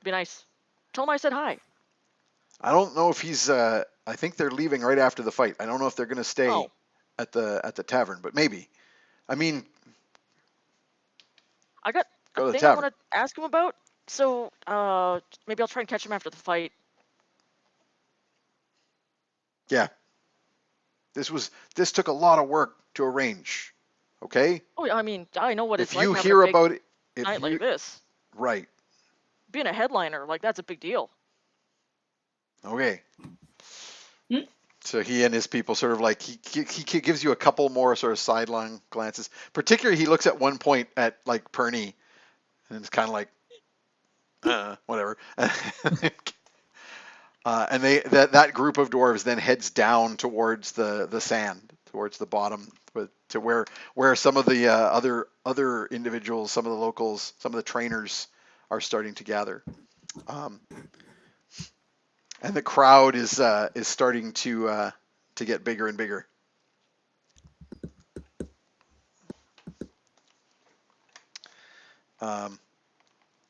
Be nice. Tell him I said hi. I don't know if he's. I think they're leaving right after the fight. I don't know if they're going to stay at the tavern, but maybe. I mean, I got go to a the thing I tavern. want to ask him about. So maybe I'll try and catch him after the fight. Yeah. This took a lot of work to arrange. Okay? Oh, yeah, I mean, I know what If it's like you having hear a big about it, night like this. right. Being a headliner, like, that's a big deal. Okay. Hmm. So he and his people sort of like he gives you a couple more sort of sideline glances. Particularly, he looks at one point at like Pernie, and it's kind of like, whatever. And that group of dwarves then heads down towards the sand, towards the bottom, to where some of the other individuals, some of the locals, some of the trainers are starting to gather. And the crowd is starting to get bigger and bigger.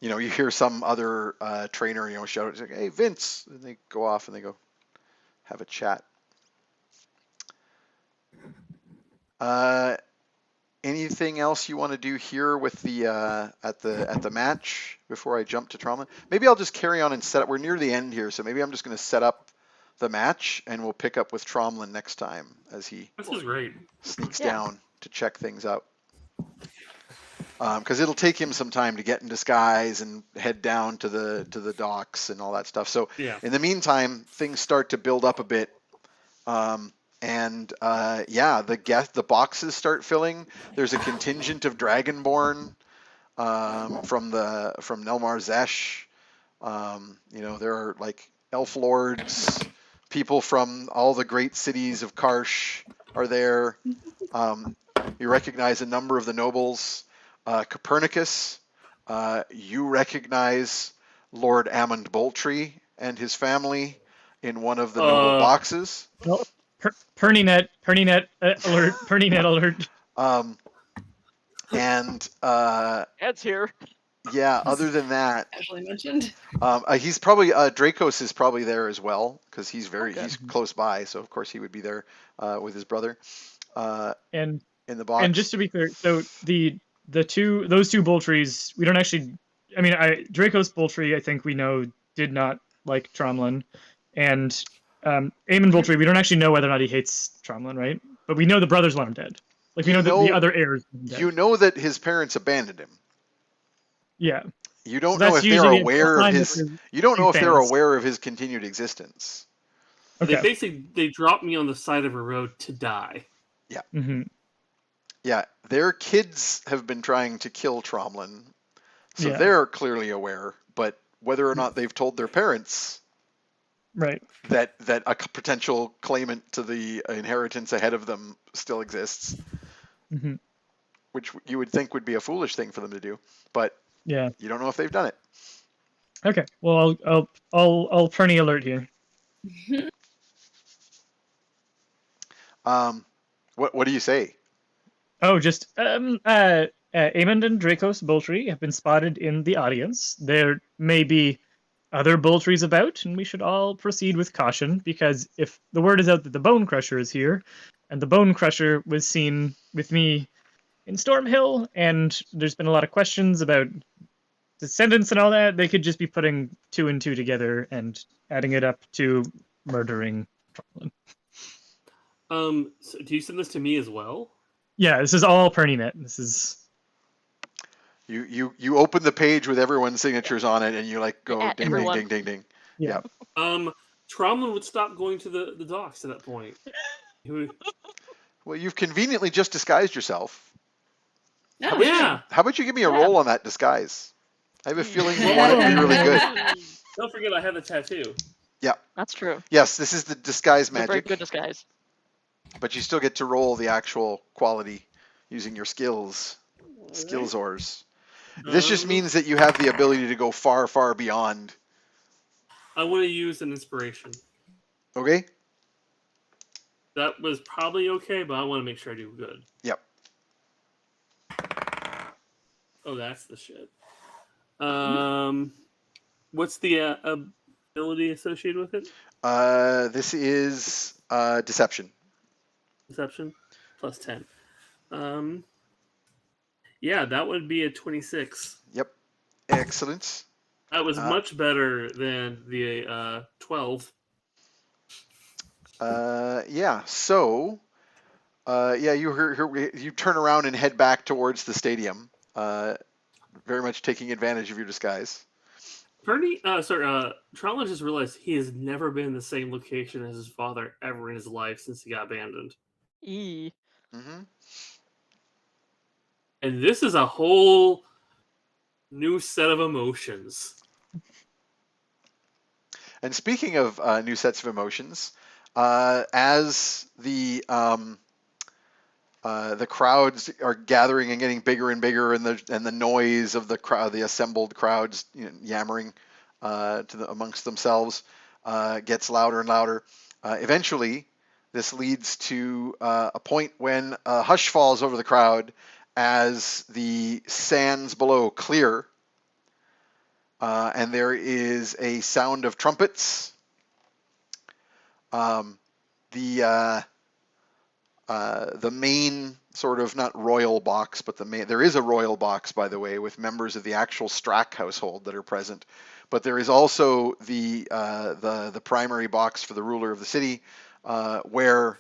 You hear some other trainer, shout out, "Hey, Vince!" And they go off and they go have a chat. Anything else you want to do here with the at the match before I jump to Tromlin? Maybe I'll just carry on and set up. We're near the end here, so maybe I'm just going to set up the match and we'll pick up with Tromlin next time as he This is great. sneaks Yeah. down to check things out. Because it'll take him some time to get in disguise and head down to the docks and all that stuff. So Yeah. in the meantime, things start to build up a bit. The boxes start filling. There's a contingent of Dragonborn from Nelmar Zesh. There are like elf lords, people from all the great cities of Karsh are there. You recognize a number of the nobles. Copernicus, you recognize Lord Ammond Boltree and his family in one of the noble boxes. Well, Pernie net alert, Pernie net alert. Ed's here. Yeah, other than that, Casually mentioned. he's probably Dracos is probably there as well because he's Okay. he's close by, so of course he would be there with his brother And in the box. and just to be clear, so those two Boltrees, we don't actually. I mean, Draco's Boltree, I think we know did not like Tromlin, and Aemon Boltree, we don't actually know whether or not he hates Tromlin, right? But we know the brothers want him dead. Like we know that the other heirs. Want him dead. You know that his parents abandoned him. Yeah. You don't So know that's if they're usually a aware of sign that his. there's You don't know if they're fans. aware of his continued existence. Okay. They dropped me on the side of a road to die. Mm-hmm. Yeah, their kids have been trying to kill Tromlin, so Yeah. they're clearly aware. But whether or not they've told their parents Right. that a potential claimant to the inheritance ahead of them still exists, Mm-hmm. which you would think would be a foolish thing for them to do, but Yeah. you don't know if they've done it. Okay. Well, I'll Pernie alert here. What do you say? Oh, just Aemond and Dracos Boltree have been spotted in the audience. There may be other Boltrees about, and we should all proceed with caution, because if the word is out that the Bone Crusher is here, and the Bone Crusher was seen with me in Stormhill, and there's been a lot of questions about descendants and all that, they could just be putting two and two together and adding it up to murdering Tromlin. So do you send this to me as well? Yeah, this is all Pernie.net. This is... You open the page with everyone's signatures on it, and you like go At ding, everyone. ding, ding, ding, ding. Yeah. Tromlin would stop going to the docks at that point. He would... Well, you've conveniently just disguised yourself. Oh, Yeah. How about you give me a Yeah. roll on that disguise? I have a feeling you want it to be really good. Don't forget I have the tattoo. That's true. Yes, this is the disguise It's a very magic, good disguise. but you still get to roll the actual quality using your skills ores. This just means that you have the ability to go far, far beyond. I want to use an inspiration. Okay? That was probably okay, but I want to make sure I do good. Yep. Oh, that's the shit. What's the ability associated with it? This is deception. Deception plus 10. Yeah, that would be a 26. Yep. Excellent. That was much better than the 12. Yeah. So, yeah, you turn around and head back towards the stadium, very much taking advantage of your disguise. Pernie, Trowler just realized he has never been in the same location as his father ever in his life since he got abandoned. E. Hmm. And this is a whole new set of emotions. And speaking of new sets of emotions, as the crowds are gathering and getting bigger and bigger, and the noise of the crowd, the assembled crowds, yammering amongst themselves, gets louder and louder. Eventually, this leads to a point when a hush falls over the crowd as the sands below clear, and there is a sound of trumpets. Um, the main sort of, not royal box, but there is a royal box, by the way, with members of the actual Strack household that are present. But there is also the primary box for the ruler of the city, where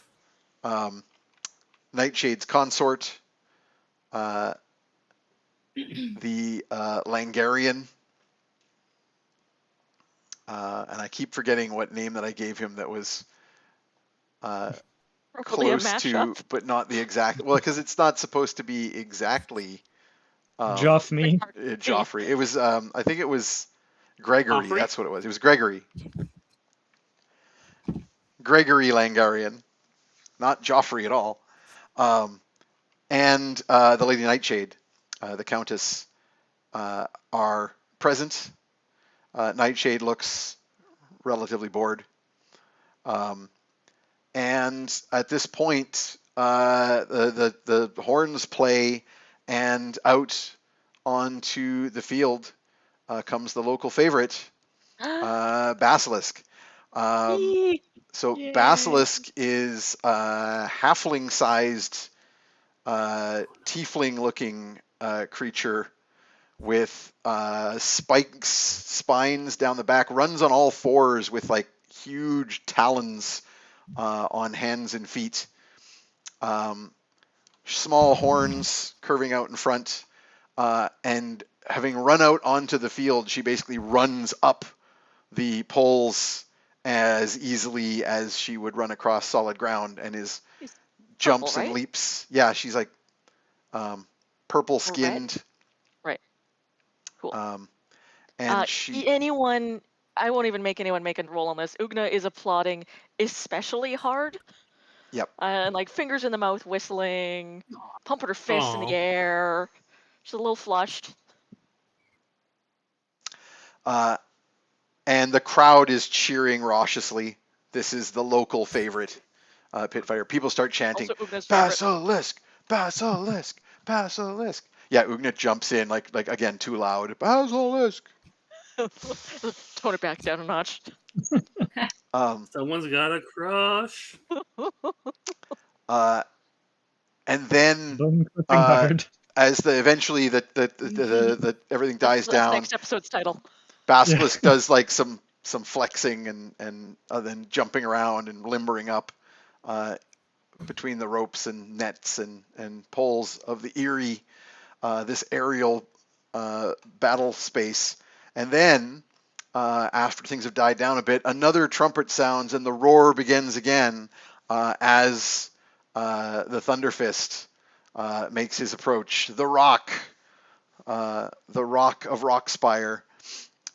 Nightshade's consort, the Langarian, and I keep forgetting what name that I gave him that was Probably a close to, mashup. but not the exact. Well, because it's not supposed to be exactly Joff me. Joffrey. It was, I think it was Gregory. Joffrey? That's what it was. It was Gregory. Gregory Langarian, not Joffrey at all. And the Lady Nightshade, the Countess, are present. Nightshade looks relatively bored. And at this point, the horns play, and out onto the field comes the local favorite, Basilisk. Yay. So Yay. Basilisk is a halfling-sized, tiefling-looking creature with spines down the back, runs on all fours with like huge talons on hands and feet, small horns curving out in front, and having run out onto the field, she basically runs up the poles as easily as she would run across solid ground, and She's jumps purple, and right? leaps. Yeah, she's like purple Or red? skinned, Right. Cool. and she. Anyone, I won't even make anyone make a roll on this. Ugna is applauding especially hard. Yep. And like fingers in the mouth, whistling, pumping her fists in the Aw. air. She's a little flushed. And the crowd is cheering raucously. This is the local favorite pit fighter. People start chanting, Also Ugna's favorite. Basilisk, Basilisk, Basilisk. Yeah, Ugna jumps in like again too loud. Basilisk. Tone it back down a notch. Someone's got a crush. And then Bone clipping uh, hard. as eventually the everything dies That's down, next episode's title. Basilisk does like some flexing and then jumping around and limbering up between the ropes and nets and poles of the Erie, this aerial battle space. And then after things have died down a bit, another trumpet sounds and the roar begins again as the Thunderfist makes his approach. The Rock of Rockspire,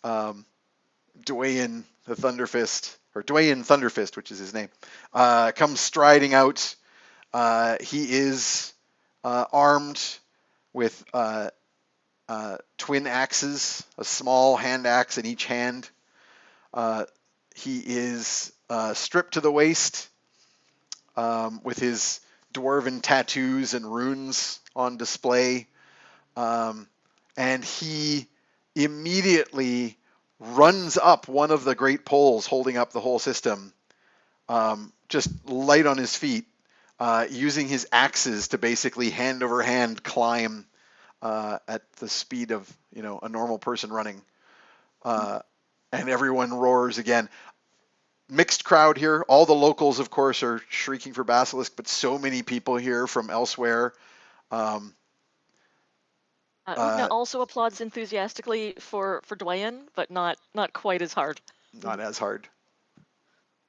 Dwayne the Thunderfist, or Dwayne Thunderfist, which is his name, comes striding out. He is armed with twin axes, a small hand axe in each hand. He is stripped to the waist with his dwarven tattoos and runes on display. And he immediately runs up one of the great poles holding up the whole system, just light on his feet, using his axes to basically hand over hand climb at the speed of a normal person running. And everyone roars again. mixed crowd here. All the locals, of course, are shrieking for Basilisk, but so many people here from elsewhere. Ugna also applauds enthusiastically for Dwayne, but not quite as hard. Not as hard.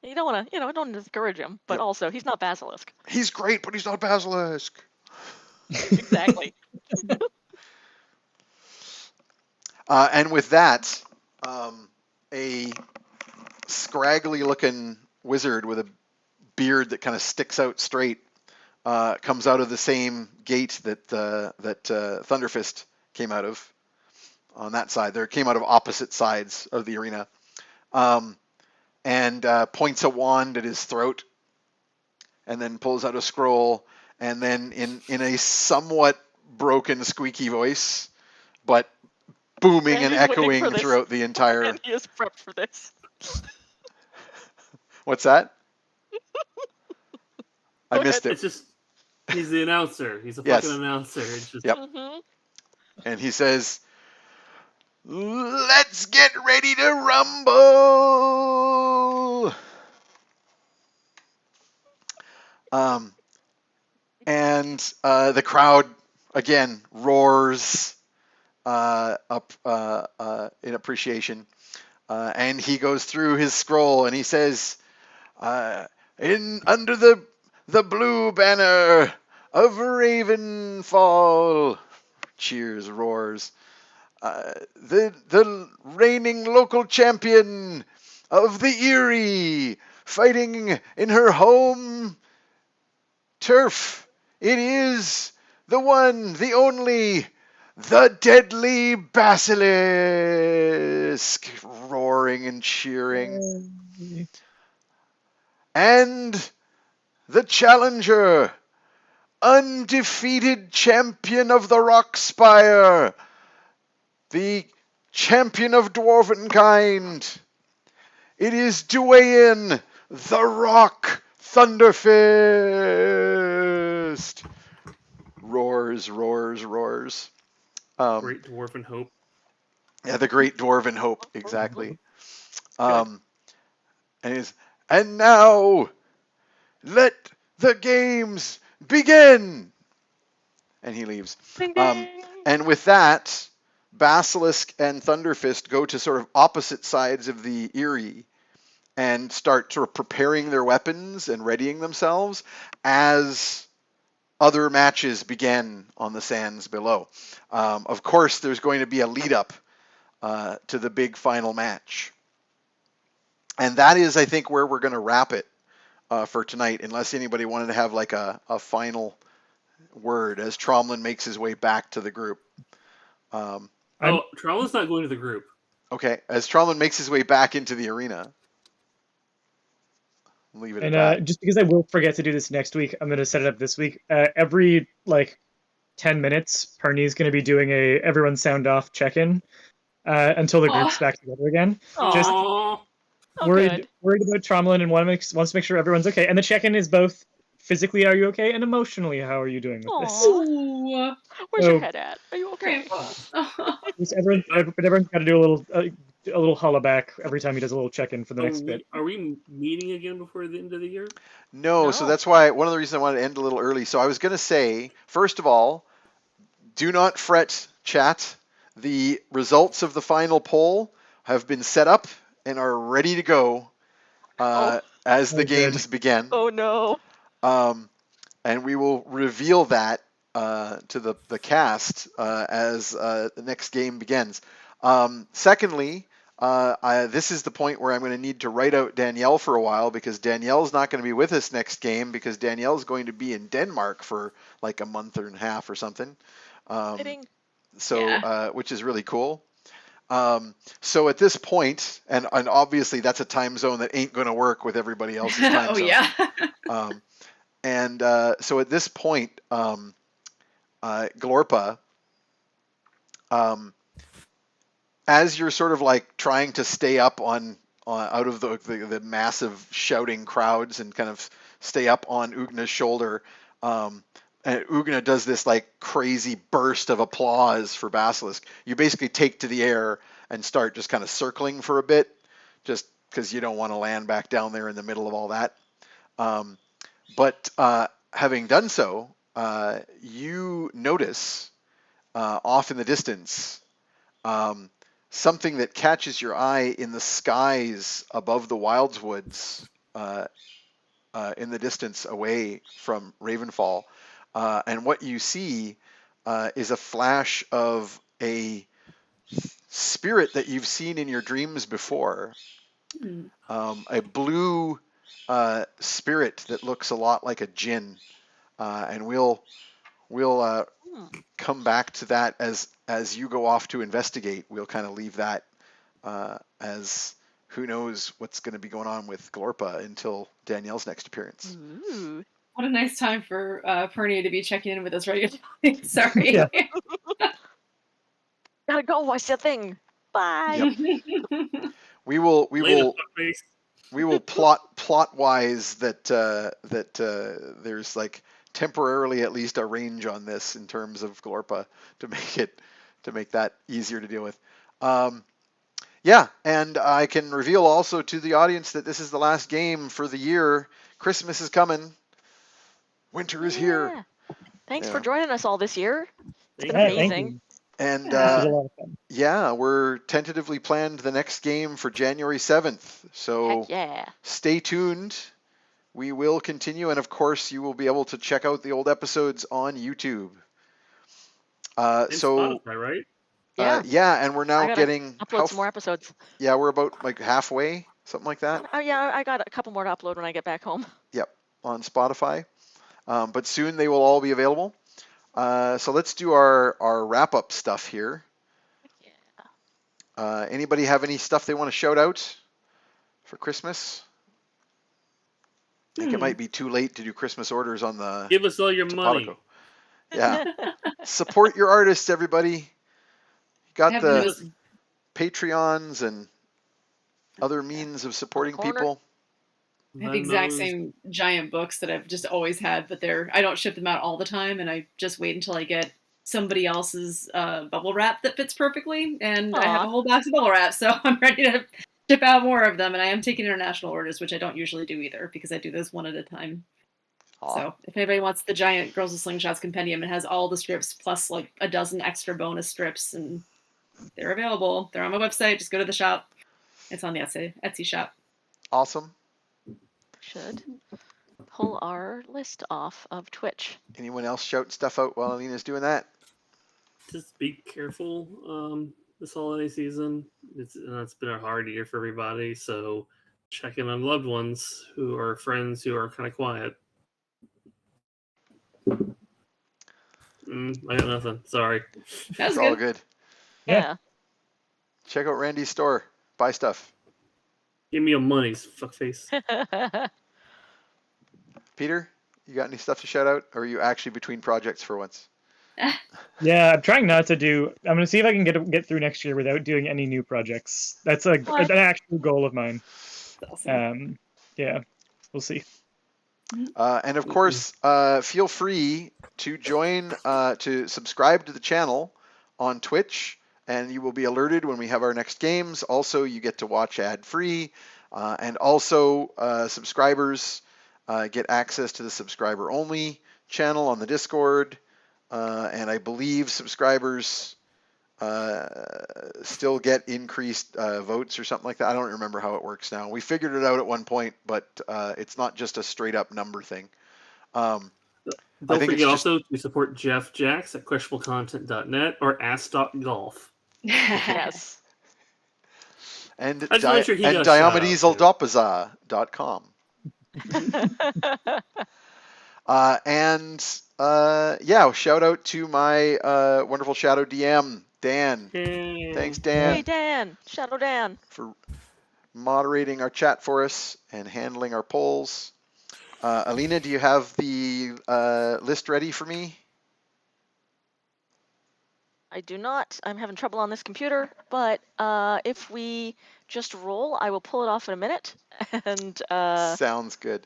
You don't want to, don't discourage him, but Yep. also he's not Basilisk. He's great, but he's not Basilisk. Exactly. And with that, a scraggly-looking wizard with a beard that kind of sticks out straight comes out of the same gate that Thunderfist came out of on that side. They came out of opposite sides of the arena, and points a wand at his throat, and then pulls out a scroll, and then in a somewhat broken, squeaky voice, but booming and Randy's waiting echoing for this. throughout the entire. And he is prepped for this. What's that? I Go missed ahead. it. It's just he's the announcer. He's a Yes. fucking announcer. It's just Yep. Mm-hmm. And he says, "Let's get ready to rumble." And the crowd again roars up in appreciation. And he goes through his scroll and he says, "In under the blue banner of Ravenfall," cheers, roars, "the reigning local champion of the Erie, fighting in her home turf. It is the one, the only, the deadly Basilisk," roaring and cheering. "And the challenger, undefeated champion of the Rockspire, the champion of Dwarvenkind. It is Dwayne the Rock Thunderfist." Roars, roars, roars. great dwarven hope. Yeah, the Great Dwarven Hope, exactly. And now let the games begin. And he leaves. Ding ding. And with that, Basilisk and Thunderfist go to sort of opposite sides of the Erie and start sort of preparing their weapons and readying themselves as other matches begin on the sands below. Of course, there's going to be a lead up to the big final match. And that is, I think, where we're going to wrap it for tonight, unless anybody wanted to have like a final word as Tromlin makes his way back to the group. Tromlin's not going to the group. Okay, as Tromlin makes his way back into the arena. Leave it at And that. just because I will forget to do this next week, I'm going to set it up this week. Every 10 minutes, Pernie's going to be doing a everyone sound off check-in until the group's back together again. Just Aw. Oh, worried good. about Tromlin and wants to make sure everyone's okay. And the check-in is both physically, are you okay, and emotionally, how are you doing with this? Aw. Ooh, Where's So- your head at? Are you okay? Just everyone's got to do a little holla back every time he does a little check-in for the next bit. Are we meeting again before the end of the year? No, so No. that's why one of the reasons I wanted to end a little early. So I was going to say, first of all, do not fret, chat. The results of the final poll have been set up and are ready to go as the Oh, good. games begin. Oh no. And we will reveal that to the cast as the next game begins. Secondly, this is the point where I'm going to need to write out Danielle for a while, because Danielle's not going to be with us next game, because Danielle's going to be in Denmark for like a month and a half or something. Fitting. So, Yeah. which is really cool. So at this point, and obviously that's a time zone that ain't going to work with everybody else's time oh zone. yeah. So at this point, Glorpa, as you're sort of like trying to stay up on out of the massive shouting crowds and kind of stay up on Ugna's shoulder, and Ugna does this like crazy burst of applause for Basilisk. You basically take to the air and start just kind of circling for a bit, just because you don't want to land back down there in the middle of all that. But having done so, you notice off in the distance something that catches your eye in the skies above the Wildwoods in the distance away from Ravenfall. And what you see is a flash of a spirit that you've seen in your dreams before. A blue spirit that looks a lot like a djinn. And we'll come back to that as you go off to investigate. We'll kind of leave that as who knows what's going to be going on with Glorpa until Danielle's next appearance. Ooh. What a nice time for Pernie to be checking in with us regularly. Sorry. Yeah. Gotta go. I see a thing. Bye. Yep. We will plot wise that there's like temporarily at least a range on this in terms of Glorpa to make that easier to deal with. Yeah, and I can reveal also to the audience that this is the last game for the year. Christmas is coming. Winter is here. Yeah. Thanks Yeah. for joining us all this year. It's been Yeah, thank amazing. you. And This was a lot of fun. yeah, we're tentatively planned the next game for January 7th. So Heck yeah. stay tuned. We will continue, and of course, you will be able to check out the old episodes on YouTube. And So Spotify, right? Yeah. yeah, and we're I now gotta getting upload some more episodes. Yeah, we're about like halfway, something like that. Oh yeah, I got a couple more to upload when I get back home. Yep, on Spotify. But soon they will all be available. So let's do our wrap-up stuff here. Yeah. Anybody have any stuff they want to shout out for Christmas? I think it might be too late to do Christmas orders on the Give us all your money. Topodico. Yeah. Support your artists, everybody. You got Have the those- Patreons and other means of supporting corner. people. I have the exact Venmos. same giant books that I've just always had, but I don't ship them out all the time, and I just wait until I get somebody else's bubble wrap that fits perfectly, and I have Aw. a whole box of bubble wrap, so I'm ready to ship out more of them, and I am taking international orders, which I don't usually do either, because I do this one at a time. Aw. So if anybody wants the giant Girls with Slingshots compendium, it has all the strips plus like a dozen extra bonus strips, and they're available. They're on my website. Just go to the shop. It's on the Etsy shop. Awesome. Should pull our list off of Twitch. Anyone else shout stuff out while Alina's doing that? Just be careful this holiday season. It's been a hard year for everybody, so check in on loved ones who are friends who are kind of quiet. I got nothing. Sorry. That was It's all good. good. Yeah. Check out Randy's store. Buy stuff. Give me your money, fuckface. Peter, you got any stuff to shout out? Or are you actually between projects for once? Yeah, I'm trying not to do. I'm gonna see if I can get through next year without doing any new projects. That's an actual goal of mine. Awesome. Yeah, we'll see. And of course, feel free to join, to subscribe to the channel on Twitch, and you will be alerted when we have our next games. Also, you get to watch ad-free, and also subscribers get access to the subscriber-only channel on the Discord, and I believe subscribers still get increased votes or something like that. I don't remember how it works now. We figured it out at one point, but it's not just a straight up number thing. Don't think it's forget just- also to support Jeff Jacks at questionablecontent.net or ask.golf. Yes. And I just wanna make sure he got a shout out, diamedieseldopaza.com. Yeah, shout out to my wonderful shadow DM, Dan. Yay. Thanks, Hey Dan, Dan, Shadow Dan. for moderating our chat for us and handling our polls. Alina, do you have the list ready for me? I do not. I'm having trouble on this computer, but if we just roll, I will pull it off in a minute. And Sounds good.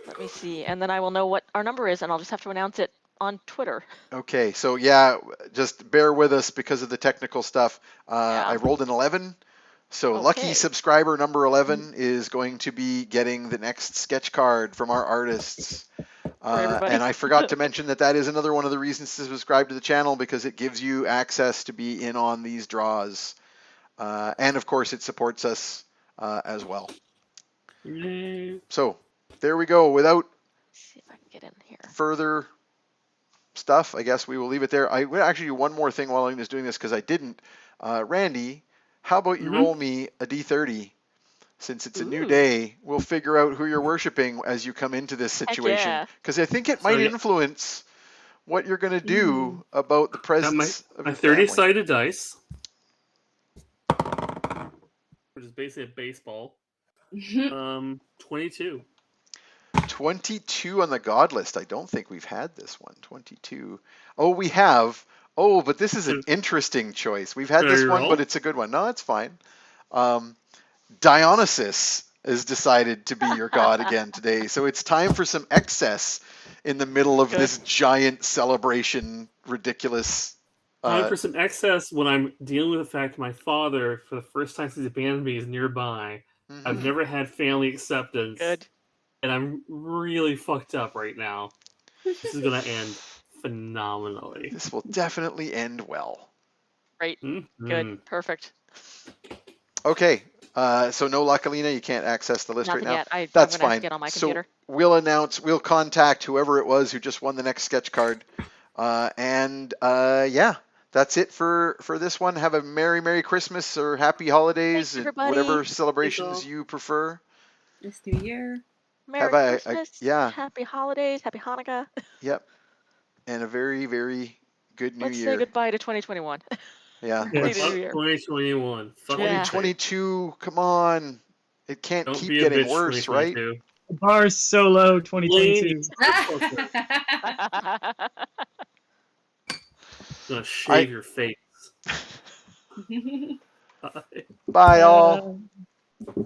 let me see. And then I will know what our number is, and I'll just have to announce it on Twitter. Okay, so yeah, just bear with us because of the technical stuff. Yeah. I rolled an 11, So lucky Okay. subscriber number 11 is going to be getting the next sketch card from our artists. everybody. And I forgot to mention that is another one of the reasons to subscribe to the channel, because it gives you access to be in on these draws. And of course, it supports us as well. Yay. So there we go. Without See if I can get in here. further stuff, I guess we will leave it there. I would actually do one more thing while I'm just doing this, because I didn't. Randy, how about you Mhm. roll me a D30? Since it's a new Ooh. day, we'll figure out who you're worshiping as you come into this situation. yeah. Because I think it So, might yeah. influence what you're going to do about the presence of My your family. 30-sided dice, which is basically a baseball. 22. 22 on the God list. I don't think we've had this one. 22. Oh, we have. Oh, but this is an interesting choice. We've had Should this I one, roll? but it's a good one. No, it's fine. Dionysus has decided to be your god again today. So it's time for some excess in the middle of Good. this giant celebration, ridiculous. Time for some excess when I'm dealing with the fact my father, for the first time since he abandoned me, is nearby. Mhm. I've never had family acceptance. Good. And I'm really fucked up right now. This is going to end phenomenally. This will definitely end well. Great. Mhm. Good. Perfect. Okay. So no luck, Alina. You can't access the list Nothing right now. yet. I'm That's gonna fine. get on my So computer. we'll contact whoever it was who just won the next sketch card. Yeah, that's it for this one. Have a Merry Christmas or Happy Holidays, Thanks, and everybody. whatever celebrations Thanks all. you prefer. This New Year. Merry Have a- Christmas. yeah. Happy holidays. Happy Hanukkah. Yep. And a very good New Let's say Year. goodbye to 2021. Yeah. Yeah. Let's- Fuck New Year. 2021. Fuck Yeah. 2022. Come on. It can't Don't keep be a getting bitch, worse, right? 2022. The bar's so low, 2022. Gonna shave your face. Bye, all. Uh,